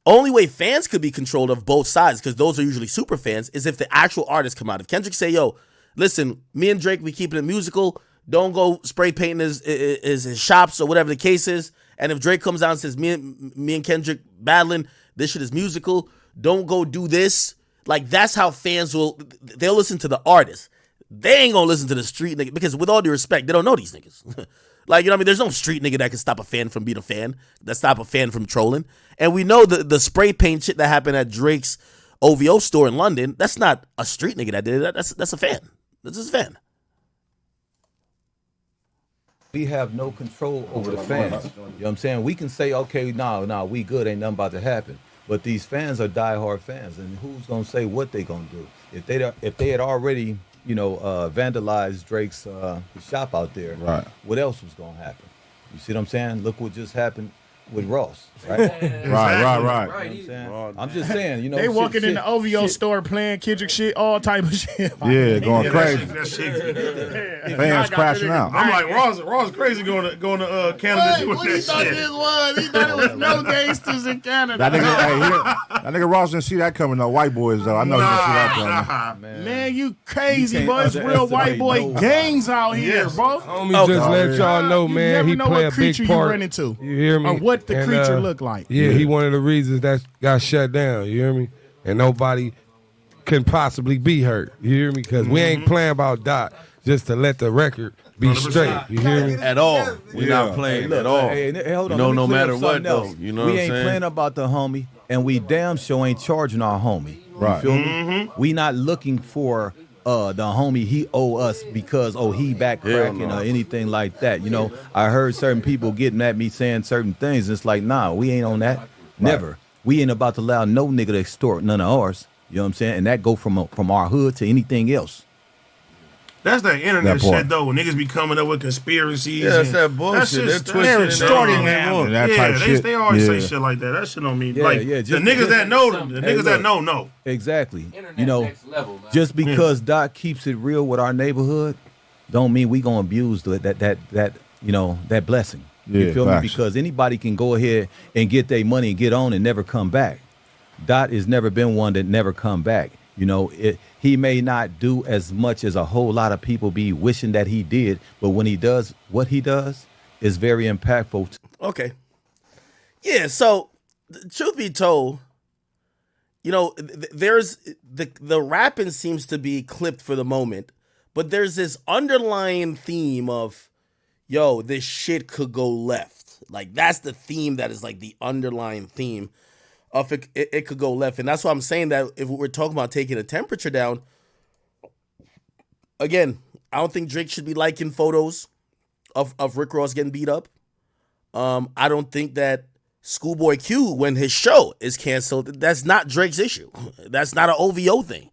Only way fans could be controlled of both sides, because those are usually super fans, is if the actual artists come out. If Kendrick say, yo, listen, me and Drake, we keeping it musical, don't go spray painting his shops or whatever the case is. And if Drake comes out and says, me and Kendrick battling, this shit is musical, don't go do this. Like, that's how fans they'll listen to the artist. They ain't gonna listen to the street nigga, because with all due respect, they don't know these niggas. Like, you know what I mean? There's no street nigga that can stop a fan from being a fan, that stop a fan from trolling. And we know the spray paint shit that happened at Drake's OVO store in London, that's not a street nigga that did it. That's a fan. That's just a fan. We have no control over the fans. You know what I'm saying? We can say, okay, no, we good, ain't nothing about to happen. But these fans are diehard fans, and who's gonna say what they gonna do? If they had already, you know, vandalized Drake's shop out there, Right. what else was gonna happen? You see what I'm saying? Look what just happened with Ross, right? Right. You know what I'm saying? I'm just saying, you know, they walking in the OVO store playing Kendrick shit, all type of shit. Yeah, going crazy. That shit. Fans crashing out. I'm like, Ross crazy going to Canada doing What he that thought shit. this was? He thought it was no gangsters in Canada. That nigga Ross didn't see that coming though. White boys though. I know he didn't see that coming. Man, you crazy, You boy. can't It's real white boy underestimate gangs out here, Yes. bro. Homie, just let y'all know, You man. never He know play what a big creature you part. run into. You hear me? Or what the And, creature look like. Yeah, he one of the reasons that got shut down. You hear me? And nobody can possibly be hurt. You hear me? Because we ain't playing about Dot just to let the record be 100%. straight. You hear me? At all. We're not playing at all. Hey, hold on, You know, let me no clear matter up what, something though. else. You know we what I'm ain't saying? playing about the homie, and we damn sure ain't charging our homie. Right. You feel me? We not looking for the homie he owe us because he back cracking or anything like that. You know, I heard certain people getting at me saying certain things. It's like, nah, we ain't on that. Never. We ain't about to allow no nigga to extort none of ours. You know what I'm saying? And that go from our hood to anything else. That's that internet shit, though. When niggas be coming up with conspiracies. Yeah, it's that bullshit. They're twisting extorting now. They always say shit like that. That shit don't mean the niggas that know them. The niggas that know. Exactly. You know, next level, just because Doc keeps it real with our neighborhood, don't mean we gonna abuse that blessing. You feel me? Because anybody can go ahead and get their money and get on and never come back. Dot has never been one that never come back. You know, he may not do as much as a whole lot of people be wishing that he did, but when he does what he does, is very impactful. Okay. Yeah, so truth be told, you know, there's the rapping seems to be clipped for the moment, but there's this underlying theme of, yo, this shit could go left. Like, that's the theme that is like the underlying theme of it could go left. And that's why I'm saying that if we're talking about taking the temperature down, again, I don't think Drake should be liking photos of Rick Ross getting beat up. I don't think that Schoolboy Q, when his show is canceled, that's not Drake's issue. That's not an OVO thing.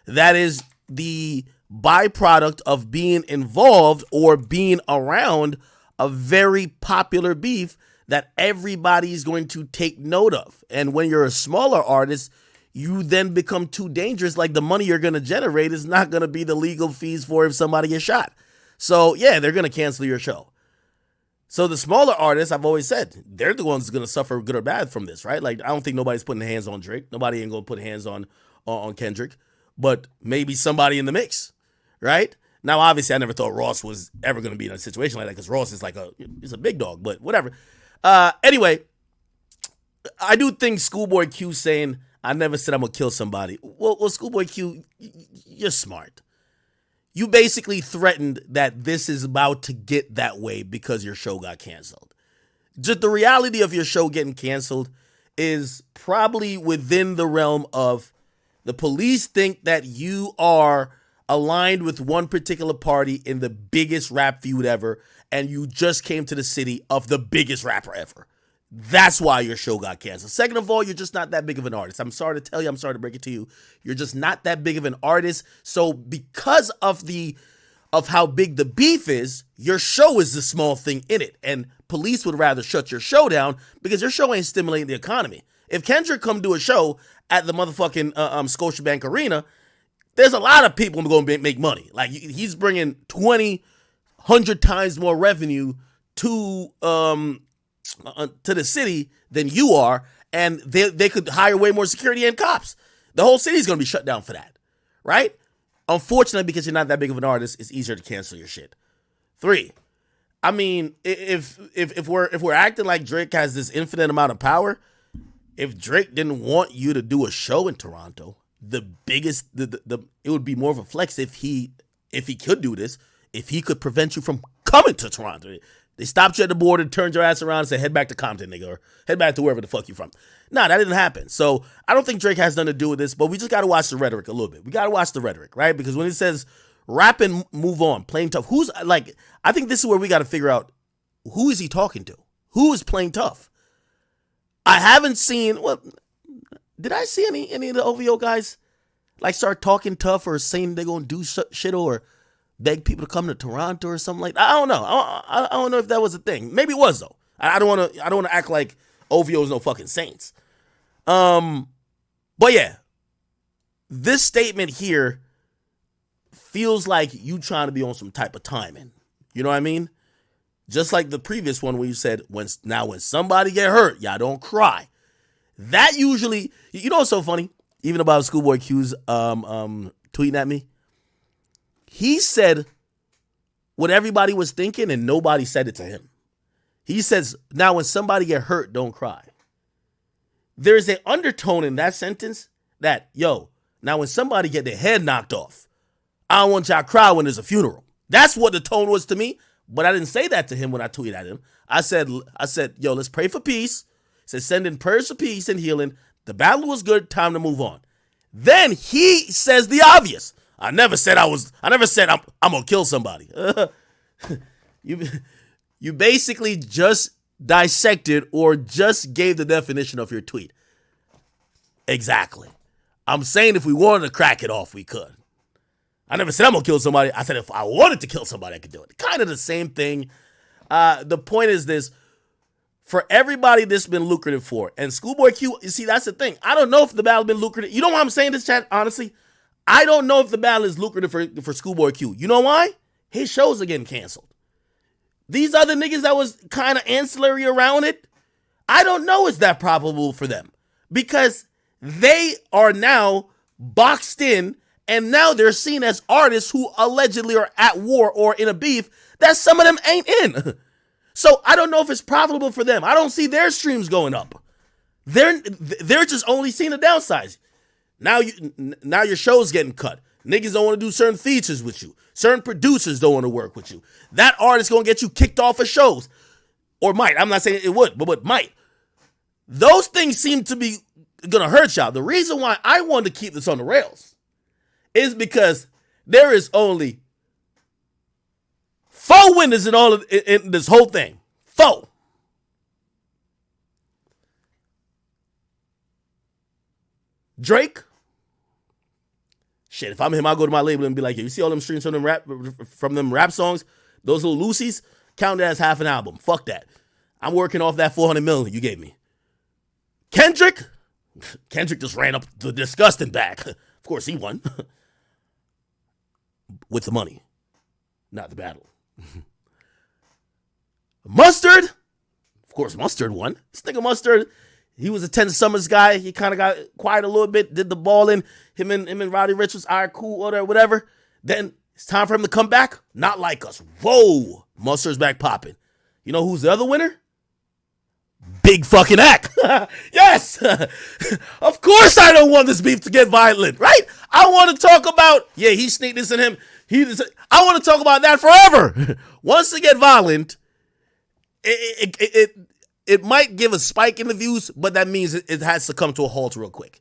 That is the byproduct of being involved or being around a very popular beef that everybody's going to take note of. And when you're a smaller artist, you then become too dangerous. Like, the money you're going to generate is not going to be the legal fees for if somebody gets shot. So, yeah, they're going to cancel your show. So the smaller artists, I've always said, they're the ones going to suffer good or bad from this, right? Like, I don't think nobody's putting hands on Drake. Nobody ain't going to put hands on Kendrick. But maybe somebody in the mix, right? Now, obviously, I never thought Ross was ever going to be in a situation like that because Ross is like he's a big dog, but whatever. Anyway, I do think Schoolboy Q saying, I never said I'm going to kill somebody. Well, Schoolboy Q, you're smart. You basically threatened that this is about to get that way because your show got canceled. Just the reality of your show getting canceled is probably within the realm of the police think that you are aligned with one particular party in the biggest rap feud ever, and you just came to the city of the biggest rapper ever. That's why your show got canceled. Second of all, you're just not that big of an artist. I'm sorry to tell you, I'm sorry to break it to you. You're just not that big of an artist. So because of how big the beef is, your show is the small thing in it. And police would rather shut your show down because your show ain't stimulating the economy. If Kendrick come do a show at the motherfucking Scotiabank Arena, there's a lot of people going to make money. Like, he's bringing 100 times more revenue to the city than you are, and they could hire way more security and cops. The whole city's going to be shut down for that, right? Unfortunately, because you're not that big of an artist, it's easier to cancel your shit. 3, I mean, if we're acting like Drake has this infinite amount of power, if Drake didn't want you to do a show in Toronto, it would be more of a flex if he could do this, if he could prevent you from coming to Toronto. They stopped you at the border, turned your ass around and said, head back to Compton, nigga, or head back to wherever the fuck you from. Nah, that didn't happen. So I don't think Drake has nothing to do with this, but we just got to watch the rhetoric a little bit. We got to watch the rhetoric, right? Because when it says rap and move on, playing tough, I think this is where we got to figure out, who is he talking to? Who is playing tough? I haven't seen, did I see any of the OVO guys like start talking tough or saying they're going to do shit or beg people to come to Toronto or something like that? I don't know. I don't know if that was a thing. Maybe it was, though. I don't want to act like OVO is no fucking saints. But yeah, this statement here feels like you trying to be on some type of timing. You know what I mean? Just like the previous one where you said, when somebody get hurt, y'all don't cry. That usually, you know what's so funny? Even about Schoolboy Q's tweeting at me. He said what everybody was thinking and nobody said it to him. He says, now when somebody get hurt, don't cry. There's an undertone in that sentence that, yo, now when somebody get their head knocked off, I don't want y'all to cry when there's a funeral. That's what the tone was to me, but I didn't say that to him when I tweeted at him. I said, yo, let's pray for peace. I said, send in prayers for peace and healing. The battle was good, time to move on. Then he says the obvious. I never said I'm gonna kill somebody. You basically just dissected or just gave the definition of your tweet. Exactly. I'm saying if we wanted to crack it off, we could. I never said I'm gonna kill somebody. I said if I wanted to kill somebody, I could do it. Kind of the same thing. The point is this. For everybody, this has been lucrative for. And Schoolboy Q, you see, that's the thing. I don't know if the battle has been lucrative. You know why I'm saying this, chat? Honestly, I don't know if the battle is lucrative for Schoolboy Q. You know why? His shows are getting canceled. These other niggas that was kind of ancillary around it, I don't know is that probable for them. Because they are now boxed in, and now they're seen as artists who allegedly are at war or in a beef that some of them ain't in. So I don't know if it's profitable for them. I don't see their streams going up. They're just only seeing the downsides. Now your show's getting cut. Niggas don't want to do certain features with you. Certain producers don't want to work with you. That artist gonna get you kicked off of shows. Or might. I'm not saying it would, but might. Those things seem to be gonna hurt y'all. The reason why I wanted to keep this on the rails is because there is only 4 winners in this whole thing. 4. Drake. Shit, if I'm him, I'll go to my label and be like, you see all them streams from them rap songs? Those little Lucy's? Count that as half an album. Fuck that. I'm working off that 400 million you gave me. Kendrick just ran up the disgusting back. Of course, he won. With the money. Not the battle. Mustard. Of course, Mustard won. This nigga Mustard, he was a 10 Summers guy. He kind of got quiet a little bit, did the balling. Him and Roddy Ricch was all right, cool, whatever. Then it's time for him to come back. Not like us. Whoa. Mustard's back popping. You know who's the other winner? Big fucking Ak. Yes. Of course I don't want this beef to get violent, right? I want to talk about, he sneaked this in him. I want to talk about that forever. Once they get violent, it might give a spike in the views, but that means it has to come to a halt real quick.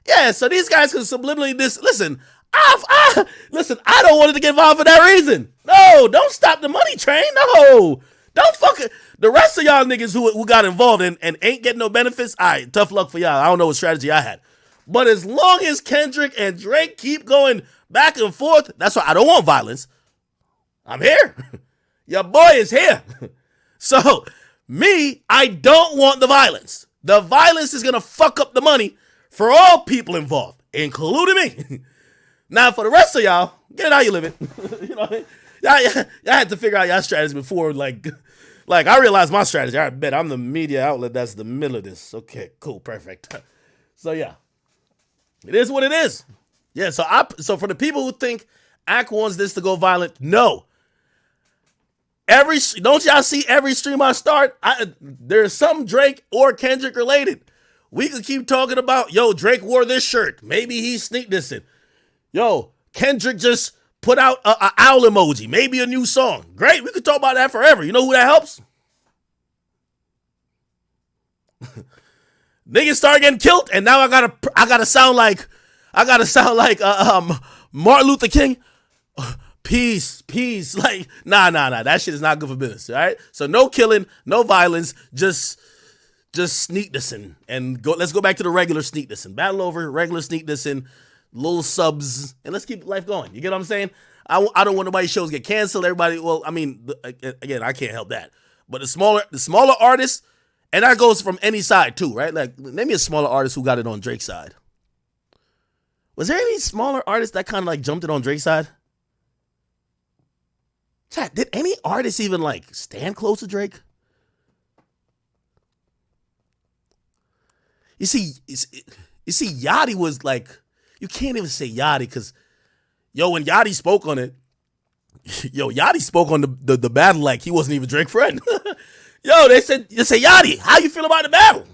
Yeah, so these guys can subliminally listen, I don't want it to get involved for that reason. No, don't stop the money train. No, don't fucking. The rest of y'all niggas who got involved and ain't getting no benefits, all right, tough luck for y'all. I don't know what strategy I had. But as long as Kendrick and Drake keep going back and forth, that's why I don't want violence. I'm here. Your boy is here. So, I don't want the violence. The violence is going to fuck up the money for all people involved, including me. Now, for the rest of y'all, get it how you live it. You know what I mean? Y'all had to figure out y'all strategy before, like I realized my strategy. I bet I'm the media outlet that's the middle of this. Okay, cool, perfect. So, yeah. It is what it is. Yeah, so for the people who think Ak wants this to go violent, no. Don't y'all see every stream I start? There's some Drake or Kendrick related. We could keep talking about, Drake wore this shirt. Maybe he sneaked this in. Kendrick just put out an owl emoji. Maybe a new song. Great, we could talk about that forever. You know who that helps? Niggas start getting killed, and now I gotta sound like Martin Luther King. Peace. Like, nah. That shit is not good for business. All right. So no killing, no violence, just sneak dissing and go. Let's go back to the regular sneak dissing. Battle over, regular sneak dissing, little subs, and let's keep life going. You get what I'm saying? I don't want nobody's shows get canceled. Everybody. Well, I mean, again, I can't help that. But the smaller artists, and that goes from any side too, right? Like, name me a smaller artist who got it on Drake's side. Was there any smaller artists that kind of like jumped it on Drake's side? Chat, did any artist even like stand close to Drake? You see, Yachty was like, you can't even say Yachty because, when Yachty spoke on it, Yachty spoke on the battle like he wasn't even Drake's friend. They said, Yachty, how you feel about the battle?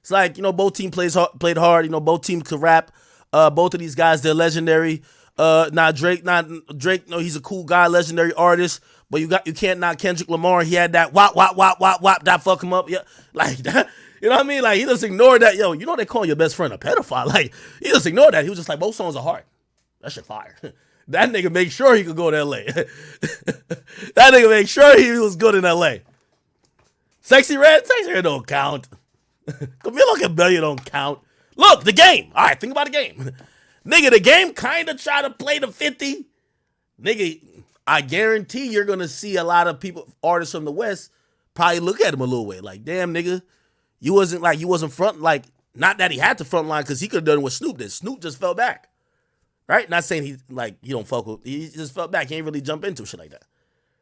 It's like, both teams played hard. Both teams could rap. Both of these guys, they're legendary. Drake, no, he's a cool guy, legendary artist, but you can't knock Kendrick Lamar. He had that wop, that fuck him up. Yeah, like that. You know what I mean? Like, he just ignored that. They call your best friend a pedophile. Like, he just ignored that. He was just like, both songs are hard. That shit fire. That nigga make sure he could go to LA. That nigga make sure he was good in LA. Sexy Red don't count. Camilo Cabello don't count. Look, the game. All right, think about the game. Nigga, the game kind of try to play the 50. Nigga, I guarantee you're going to see a lot of people, artists from the West, probably look at him a little way. Like, damn, nigga, you wasn't front, like, not that he had to front line because he could have done what Snoop did. Snoop just fell back. Right? Not saying he don't fuck with, he just fell back. He ain't really jump into shit like that.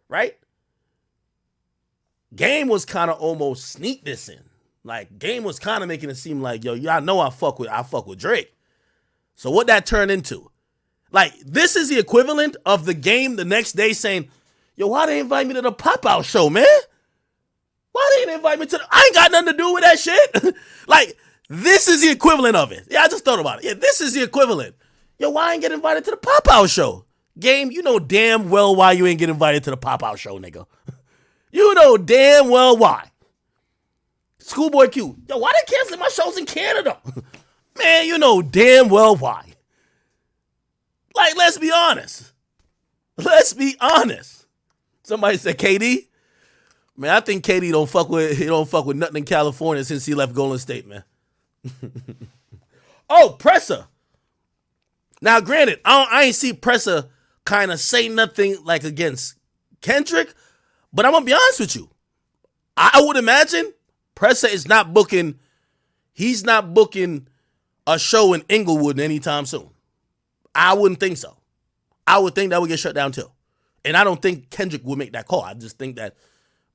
Right? Game was kind of almost sneak this in. Like, Game was kind of making it seem like, yo, y'all know I fuck with Drake. So what that turned into? Like, this is the equivalent of the Game the next day saying, yo, why they invite me to the pop-out show, man? Why they didn't invite me to I ain't got nothing to do with that shit. Like, this is the equivalent of it. Yeah, I just thought about it. Yeah, this is the equivalent. Yo, why I ain't get invited to the pop-out show? Game, you know damn well why you ain't get invited to the pop-out show, nigga. You know damn well why. Schoolboy Q. Yo, why they canceling my shows in Canada? Man, you know damn well why. Like, let's be honest. Let's be honest. Somebody said KD. Man, I think KD don't fuck with nothing in California since he left Golden State, man. Oh, Presser. Now, granted, I ain't see Presser kind of say nothing like against Kendrick, but I'm gonna be honest with you. I would imagine Presser is not booking. He's not booking a show in Inglewood anytime soon. I wouldn't think so. I would think that would get shut down too. And I don't think Kendrick would make that call. I just think that,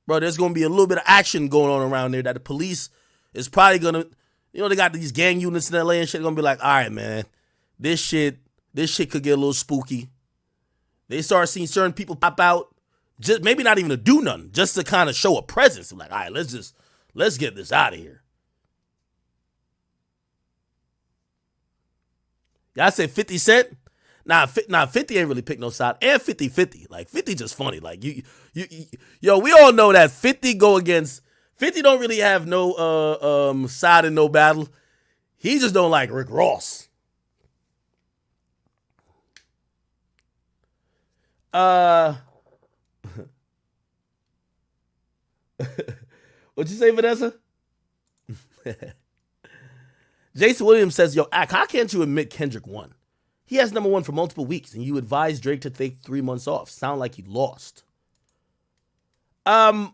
bro, there's going to be a little bit of action going on around there that the police is probably going to, you know, they got these gang units in LA and shit. Going to be like, all right, man, this shit could get a little spooky. They start seeing certain people pop out, just maybe not even to do nothing, just to kind of show a presence. I'm like, all right, let's get this out of here. Y'all say 50 Cent? Nah, 50 ain't really pick no side. And 50-50. Like, 50 just funny. Like, yo, we all know that 50 go against, 50 don't really have no side in no battle. He just don't like Rick Ross. What'd you say, Vanessa? Jason Williams says, yo, Ak, how can't you admit Kendrick won? He has number one for multiple weeks, and you advised Drake to take 3 months off. Sound like he lost. Okay,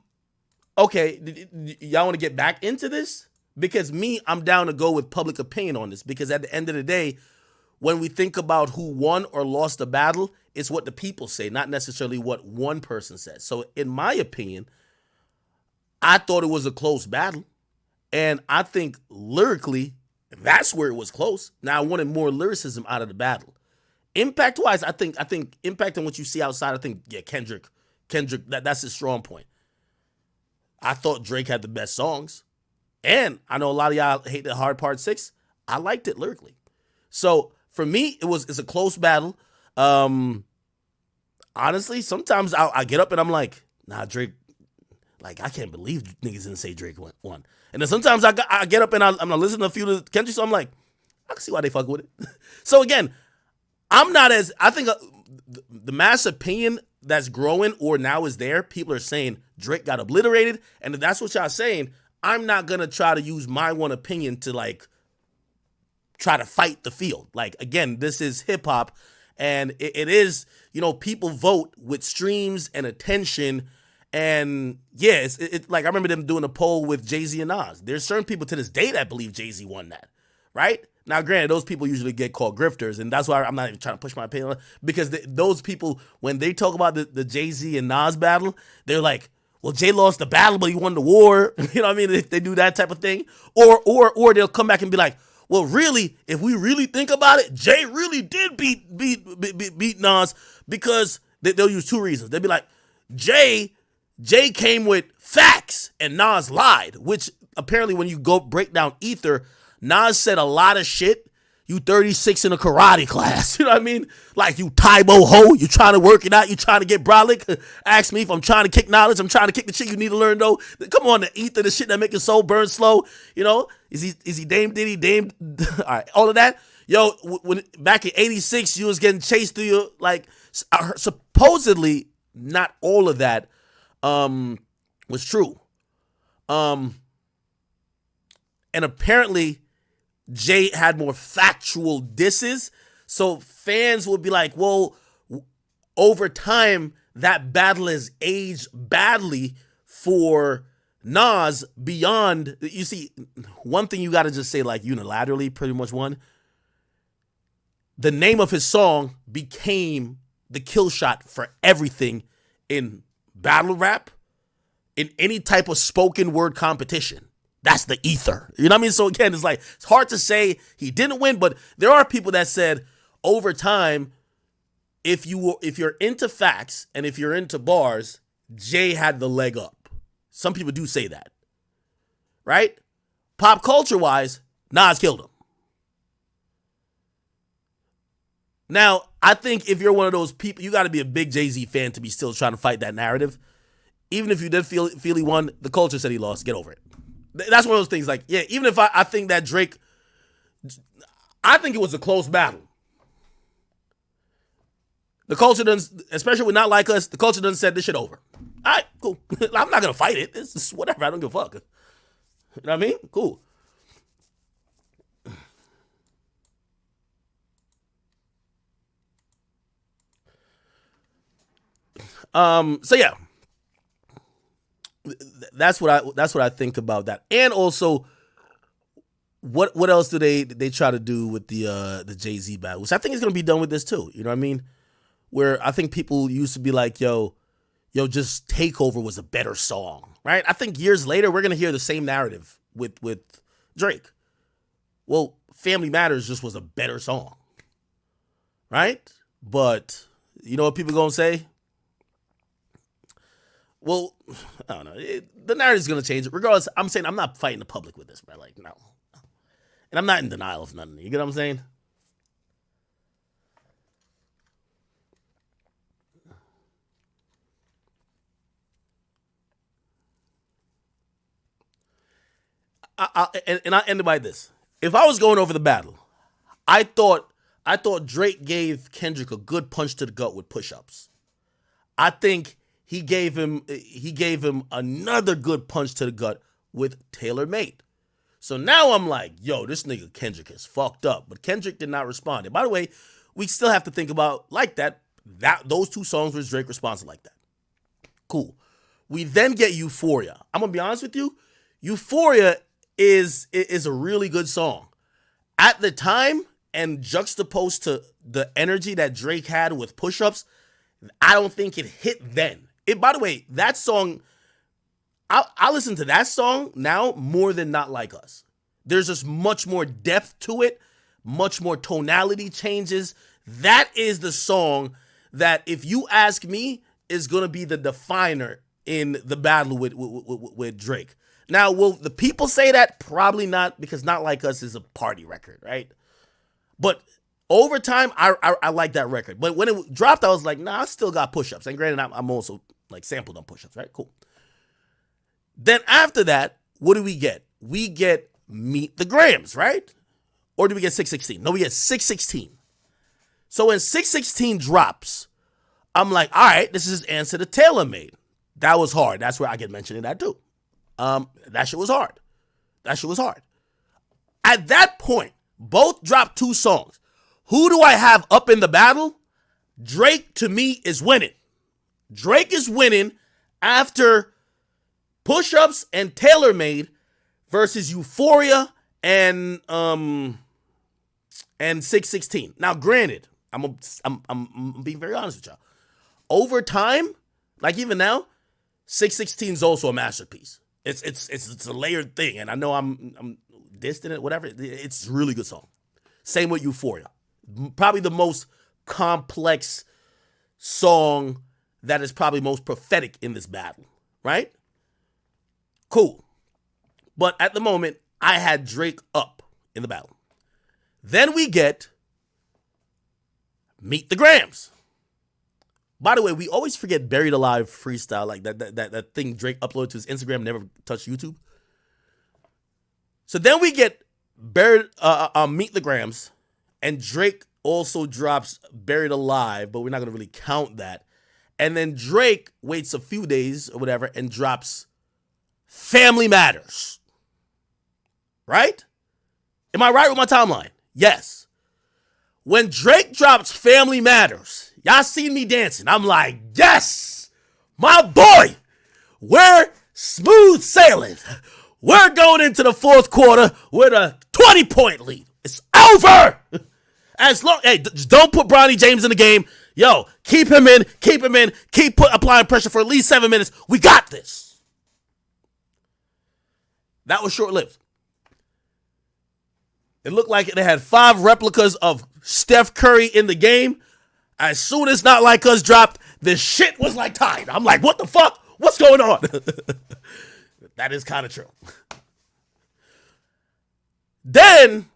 y'all want to get back into this? Because I'm down to go with public opinion on this, because at the end of the day, when we think about who won or lost the battle, it's what the people say, not necessarily what one person says. So in my opinion, I thought it was a close battle, and I think lyrically, that's where it was close. Now, I wanted more lyricism out of the battle. Impact-wise, I think impact on what you see outside, I think, yeah, Kendrick, that's his strong point. I thought Drake had the best songs. And I know a lot of y'all hate the Hard Part 6. I liked it lyrically. So, for me, it's a close battle. Honestly, sometimes I get up and I'm like, nah, Drake, like, I can't believe niggas didn't say Drake won. And then sometimes I get up and I'm listening to a few of the Kendrick, so I'm like, I can see why they fuck with it. So again, I think the mass opinion that's growing or now is there, people are saying Drake got obliterated, and if that's what y'all saying, I'm not going to try to use my one opinion to like try to fight the field. Like, again, this is hip hop, and it is, you know, people vote with streams and attention. And yeah, it's like I remember them doing a poll with Jay-Z and Nas. There's certain people to this day that believe Jay-Z won that, right? Now, granted, those people usually get called grifters, and that's why I'm not even trying to push my opinion on it, because those people, when they talk about the Jay-Z and Nas battle, they're like, well, Jay lost the battle, but he won the war. You know what I mean? They do that type of thing. Or they'll come back and be like, well, really, if we really think about it, Jay really did beat Nas, because they'll use two reasons. They'll be like, Jay came with facts and Nas lied, which apparently when you go break down Ether, Nas said a lot of shit. You 36 in a karate class. You know what I mean? Like, you Taibo ho. You trying to work it out. You trying to get brolic. Ask me if I'm trying to kick knowledge. I'm trying to kick the shit you need to learn, though. Come on, the Ether, the shit that make your soul burn slow. You know? Is he Dame Diddy? All right, all of that. Yo, when back in '86, you was getting chased through your supposedly not all of that was true. And apparently Jay had more factual disses, so fans would be like, well, over time that battle has aged badly for Nas beyond. You see, one thing you got to just say like unilaterally, pretty much one. The name of his song became the kill shot for everything in battle rap, in any type of spoken word competition. That's the ether. You know what I mean? So again, it's hard to say he didn't win, but there are people that said over time, if you're into facts and if you're into bars, Jay had the leg up. Some people do say that. Right? Pop culture wise, Nas killed him. Now, I think if you're one of those people, you got to be a big Jay-Z fan to be still trying to fight that narrative. Even if you did feel he won, the culture said he lost. Get over it. That's one of those things like, yeah, even if I think that Drake, I think it was a close battle. The culture doesn't, especially with Not Like Us, the culture doesn't said this shit over. All right, cool. I'm not going to fight it. It's just whatever. I don't give a fuck. You know what I mean? Cool. So yeah, that's what I think about that. And also, what else do they try to do with the Jay-Z battle, which I think is gonna be done with this too. You know what I mean? Where I think people used to be like, yo, just Takeover was a better song, right? I think years later we're gonna hear the same narrative with Drake. Well, Family Matters just was a better song, right? But you know what people gonna say? Well, I don't know. The narrative's going to change. Regardless, I'm saying I'm not fighting the public with this, bro. Like, no. And I'm not in denial of nothing. You get what I'm saying? I'll end it by this. If I was going over the battle, I thought Drake gave Kendrick a good punch to the gut with push-ups. I think he gave him another good punch to the gut with Tailor Made. So now I'm like, yo, this nigga Kendrick is fucked up. But Kendrick did not respond. And by the way, we still have to think about like that those two songs where Drake responded like that. Cool. We then get Euphoria. I'm gonna be honest with you. Euphoria is a really good song. At the time, and juxtaposed to the energy that Drake had with push-ups, I don't think it hit then. By the way, that song, I listen to that song now more than Not Like Us. There's just much more depth to it, much more tonality changes. That is the song that, if you ask me, is going to be the definer in the battle with Drake. Now, will the people say that? Probably not, because Not Like Us is a party record, right? But over time, I like that record. But when it dropped, I was like, nah, I still got push-ups. And granted, I'm also like sampled on push-ups, right? Cool. Then after that, what do we get? We get Meet the Grams, right? Or do we get 616? No, we get 616. So when 616 drops, I'm like, all right, this is his answer to Tailor Made. That was hard. That's where I get mentioned in that too. That shit was hard. At that point, both dropped two songs. Who do I have up in the battle? Drake, to me, is winning. Drake is winning after Push-Ups and Tailor Made versus Euphoria and 616. Now, granted, I'm being very honest with y'all. Over time, like even now, 616 is also a masterpiece. It's a layered thing, and I know I'm distant it, whatever. It's a really good song. Same with Euphoria. Probably the most complex song that is probably most prophetic in this battle, right? Cool. But at the moment, I had Drake up in the battle. Then we get Meet the Grams. By the way, we always forget Buried Alive freestyle, like that thing Drake uploaded to his Instagram, never touched YouTube. So then we get Meet the Grams, And Drake also drops Buried Alive, but we're not going to really count that. And then Drake waits a few days or whatever and drops Family Matters. Right? Am I right with my timeline? Yes. When Drake drops Family Matters, y'all seen me dancing. I'm like, yes, my boy, we're smooth sailing. We're going into the fourth quarter with a 20-point lead. It's over. As long, hey, just don't put Bronny James in the game. Yo, keep him in, keep applying pressure for at least 7 minutes. We got this. That was short-lived. It looked like they had 5 replicas of Steph Curry in the game. As soon as Not Like Us dropped, the shit was like tied. I'm like, what the fuck? What's going on? That is kind of true. Then,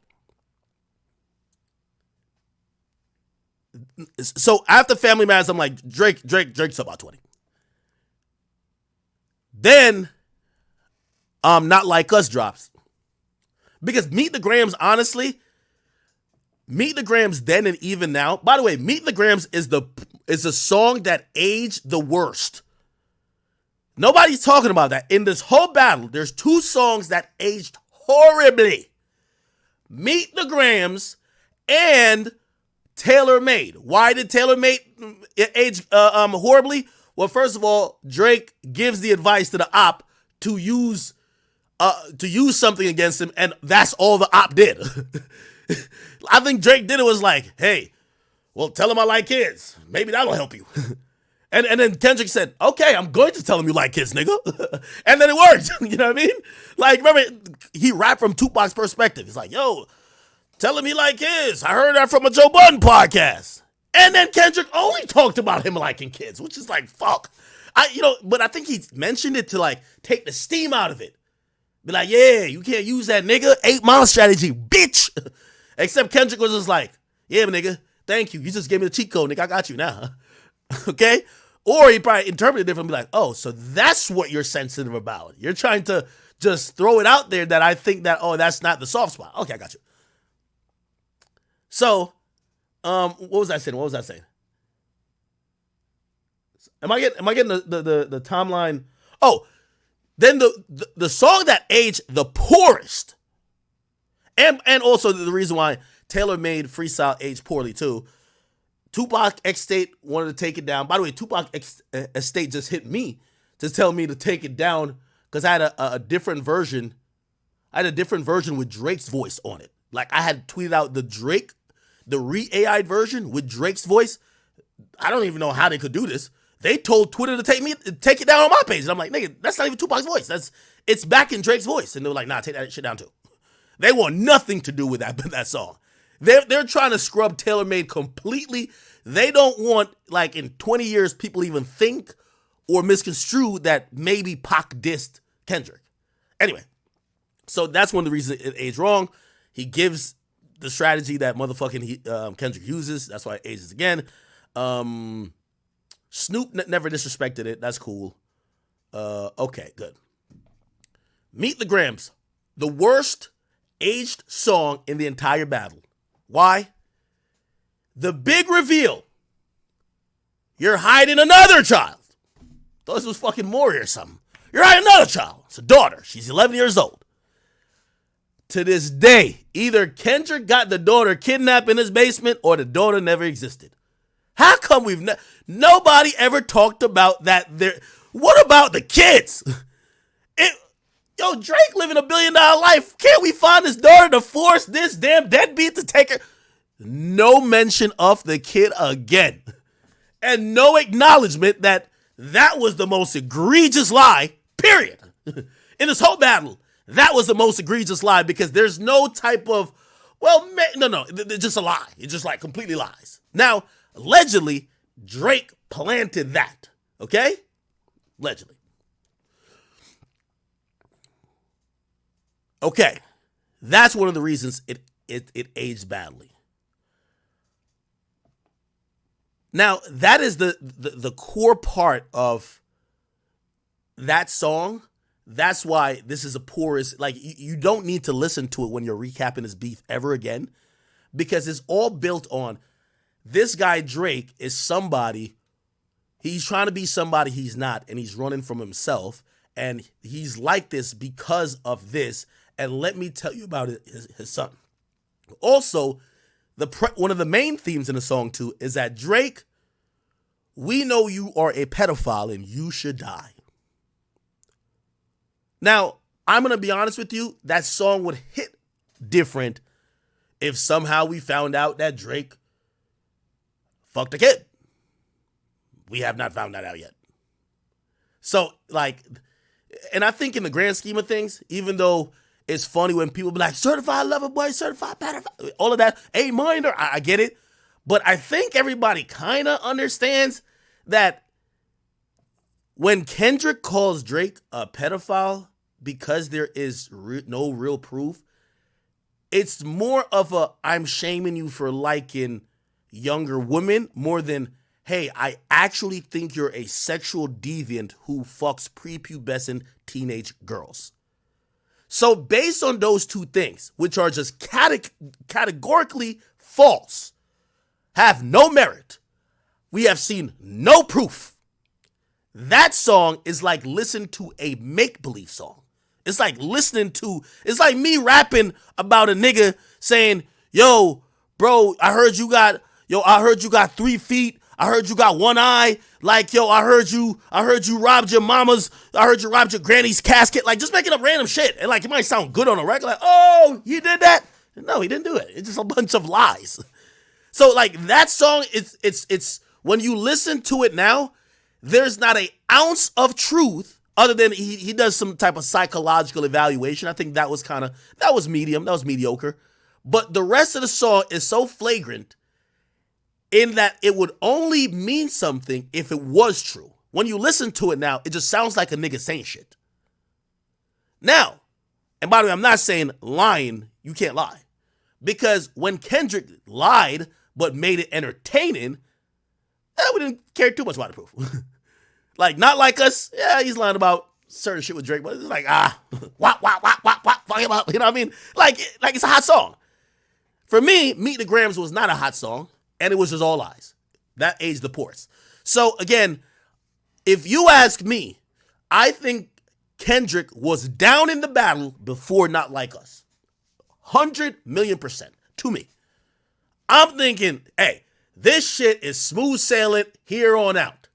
so after Family Matters, I'm like, Drake's about 20. Then, Not Like Us drops. Because Meet the Grams, honestly, Meet the Grams then and even now. By the way, Meet the Grams is a song that aged the worst. Nobody's talking about that. In this whole battle, there's 2 songs that aged horribly. Meet the Grams and Tailor Made. Why did Tailor Made age horribly? Well, first of all, Drake gives the advice to the op to use something against him, and that's all the op did. I think Drake did it was like, hey, well, tell him I like kids. Maybe that'll help you. And then Kendrick said, okay, I'm going to tell him you like kids, nigga. And then it worked. You know what I mean? Like, remember, he rapped from Tupac's perspective. He's like, yo, tell him he like kids. I heard that from a Joe Budden podcast. And then Kendrick only talked about him liking kids, which is like, fuck. But I think he mentioned it to like take the steam out of it. Be like, yeah, you can't use that, nigga. 8 Mile strategy, bitch. Except Kendrick was just like, yeah, nigga, thank you. You just gave me the cheat code, nigga. I got you now. Okay? Or he probably interpreted it differently, be like, oh, so that's what you're sensitive about. You're trying to just throw it out there that I think that, oh, that's not the soft spot. Okay, I got you. So, what was I saying? Am I getting the timeline? Oh, then the song that aged the poorest, and also the reason why Taylor Made Freestyle aged poorly too. Tupac X State wanted to take it down. By the way, Tupac X State just hit me to tell me to take it down because I had a different version. I had a different version with Drake's voice on it. Like I had tweeted out the re-AI'd version with Drake's voice. I don't even know how they could do this. They told Twitter to take it down on my page. And I'm like, nigga, that's not even Tupac's voice. It's back in Drake's voice. And they were like, nah, take that shit down too. They want nothing to do with that song. They're trying to scrub Taylor Made completely. They don't want, like, in 20 years, people even think or misconstrue that maybe Pac dissed Kendrick. Anyway, so that's one of the reasons it aged wrong. He gives the strategy that motherfucking Kendrick uses. That's why it ages again. Snoop never disrespected it. That's cool. Okay, good. Meet the Grams. The worst aged song in the entire battle. Why? The big reveal. You're hiding another child. Thought this was fucking Maury or something. You're hiding another child. It's a daughter. She's 11 years old. To this day, either Kendrick got the daughter kidnapped in his basement or the daughter never existed. How come nobody ever talked about that there? What about the kids? Yo, Drake living $1 billion life. Can't we find his daughter to force this damn deadbeat to take her? No mention of the kid again. And no acknowledgement that was the most egregious lie, period. In this whole battle, that was the most egregious lie because there's no type of, no, it's just a lie. It's just like completely lies. Now, allegedly, Drake planted that, okay? Allegedly. Okay, that's one of the reasons it aged badly. Now, that is the core part of that song. That's why this is the poorest. Like, you don't need to listen to it when you're recapping his beef ever again, because it's all built on this guy Drake is somebody, he's trying to be somebody he's not, and he's running from himself, and he's like this because of this, and let me tell you about his son. Also, one of the main themes in the song too is that Drake, we know you are a pedophile and you should die. Now, I'm going to be honest with you, that song would hit different if somehow we found out that Drake fucked a kid. We have not found that out yet. So, like, and I think in the grand scheme of things, even though it's funny when people be like, certified lover boy, certified pedophile, all of that, ain't mine, or I get it. But I think everybody kind of understands that when Kendrick calls Drake a pedophile because there is no real proof, it's more of a I'm shaming you for liking younger women more than, hey, I actually think you're a sexual deviant who fucks prepubescent teenage girls. So based on those two things, which are just categorically false, have no merit, we have seen no proof. That song is like listening to a make-believe song. It's like it's like me rapping about a nigga saying, yo, bro, I heard you got 3 feet. I heard you got one eye. Like, yo, I heard you robbed your granny's casket. Like, just making up random shit. And like, it might sound good on a record. Like, oh, he did that? No, he didn't do it. It's just a bunch of lies. So like that song, it's when you listen to it now, there's not an ounce of truth other than he does some type of psychological evaluation. I think that was medium. That was mediocre. But the rest of the song is so flagrant in that it would only mean something if it was true. When you listen to it now, it just sounds like a nigga saying shit. Now, and by the way, I'm not saying lying, you can't lie. Because when Kendrick lied but made it entertaining, we didn't care too much about the proof. Like, not like us. Yeah, he's lying about certain shit with Drake, but it's like, wop, fuck him up. You know what I mean? Like it's a hot song. For me, Meet the Grams was not a hot song, and it was just all lies. That aged the ports. So, again, if you ask me, I think Kendrick was down in the battle before Not Like Us. 100,000,000% to me. I'm thinking, hey, this shit is smooth sailing here on out.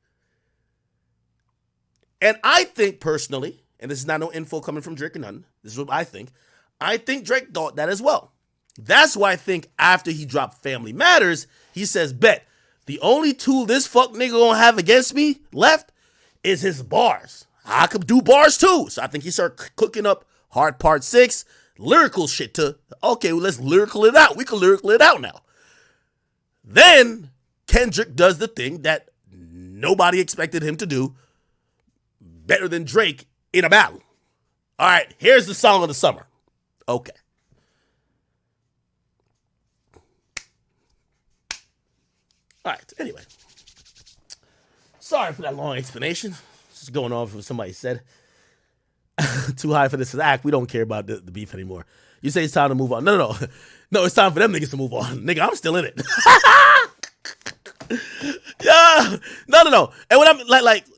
And I think personally, and this is not no info coming from Drake or nothing, this is what I think Drake thought that as well. That's why I think after he dropped Family Matters, he says, bet, the only tool this fuck nigga gonna have against me left is his bars. I could do bars too. So I think he started cooking up Hard Part 6, lyrical shit to, okay, well, let's lyrical it out. We can lyrical it out now. Then Kendrick does the thing that nobody expected him to do, better than Drake in a battle. All right, here's the song of the summer. Okay. All right, anyway. Sorry for that long explanation. Just going off of what somebody said. Too high for this to act. We don't care about the beef anymore. You say it's time to move on. No. No, it's time for them niggas to move on. Nigga, I'm still in it. Yeah. No. And when I'm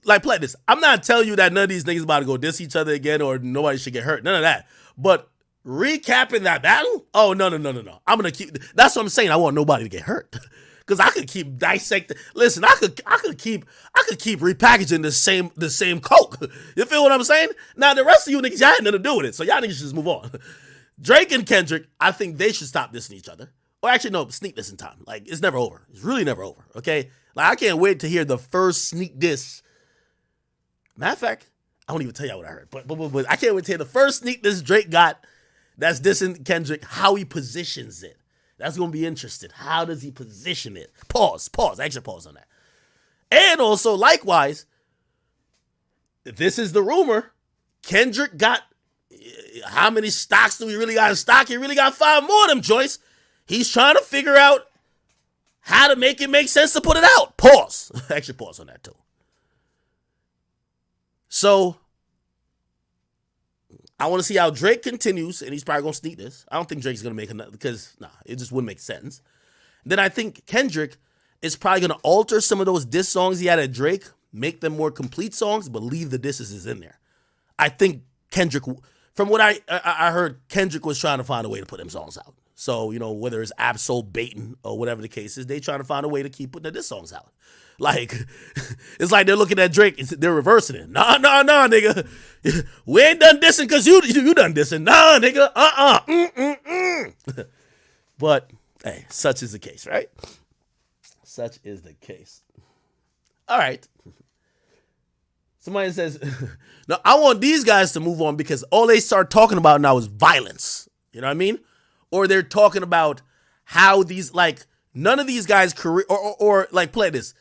like play this, I'm not telling you that none of these niggas about to go diss each other again or nobody should get hurt. None of that. But recapping that battle? Oh, no. I'm gonna keep. That's what I'm saying. I want nobody to get hurt. Cause I could keep dissecting. Listen, I could keep repackaging the same Coke. You feel what I'm saying? Now the rest of you niggas, y'all had nothing to do with it, so y'all niggas should just move on. Drake and Kendrick, I think they should stop dissing each other. Or actually, no, sneak dissing time. Like, it's never over. It's really never over. Okay, like I can't wait to hear the first sneak diss. Matter of fact, I won't even tell y'all what I heard, but I can't wait to hear the first sneak diss Drake got. That's dissing Kendrick. How he positions it. That's going to be interesting. How does he position it? Pause. Extra pause on that. And also, likewise, this is the rumor. Kendrick got, how many stocks do we really got in stock? He really got 5 more of them joints. He's trying to figure out how to make it make sense to put it out. Pause. Extra pause on that too. So, I want to see how Drake continues, and he's probably gonna sneak this. I don't think Drake's gonna make another because it just wouldn't make sense. Then I think Kendrick is probably gonna alter some of those diss songs he had at Drake, make them more complete songs, but leave the disses in there. I think Kendrick, from what I heard, Kendrick was trying to find a way to put them songs out. So, whether it's Absol baiting or whatever the case is, they trying to find a way to keep putting the diss songs out. Like, it's like they're looking at Drake, they're reversing it. Nah, nigga. We ain't done dissing because you done dissing. Nah, nigga. But, hey, such is the case, right? Such is the case. All right. Somebody says, now I want these guys to move on because all they start talking about now is violence. You know what I mean? Or they're talking about how these, like, none of these guys career, or like, play this.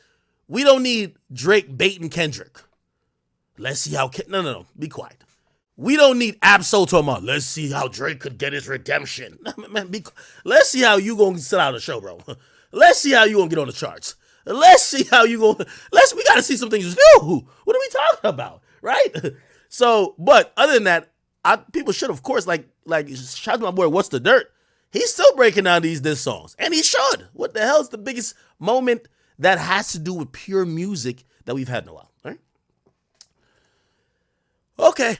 We don't need Drake baiting Kendrick. Let's see how, no, be quiet. We don't need Absol talking about, let's see how Drake could get his redemption. Man, let's see how you gonna sit out the show, bro. Let's see how you gonna get on the charts. Let's see how you gonna, we gotta see some things new. What are we talking about, right? So, but other than that, people should, of course, like shout out to my boy, What's the Dirt? He's still breaking down these songs, and he should. What the hell is the biggest moment that has to do with pure music that we've had in a while, right? Okay.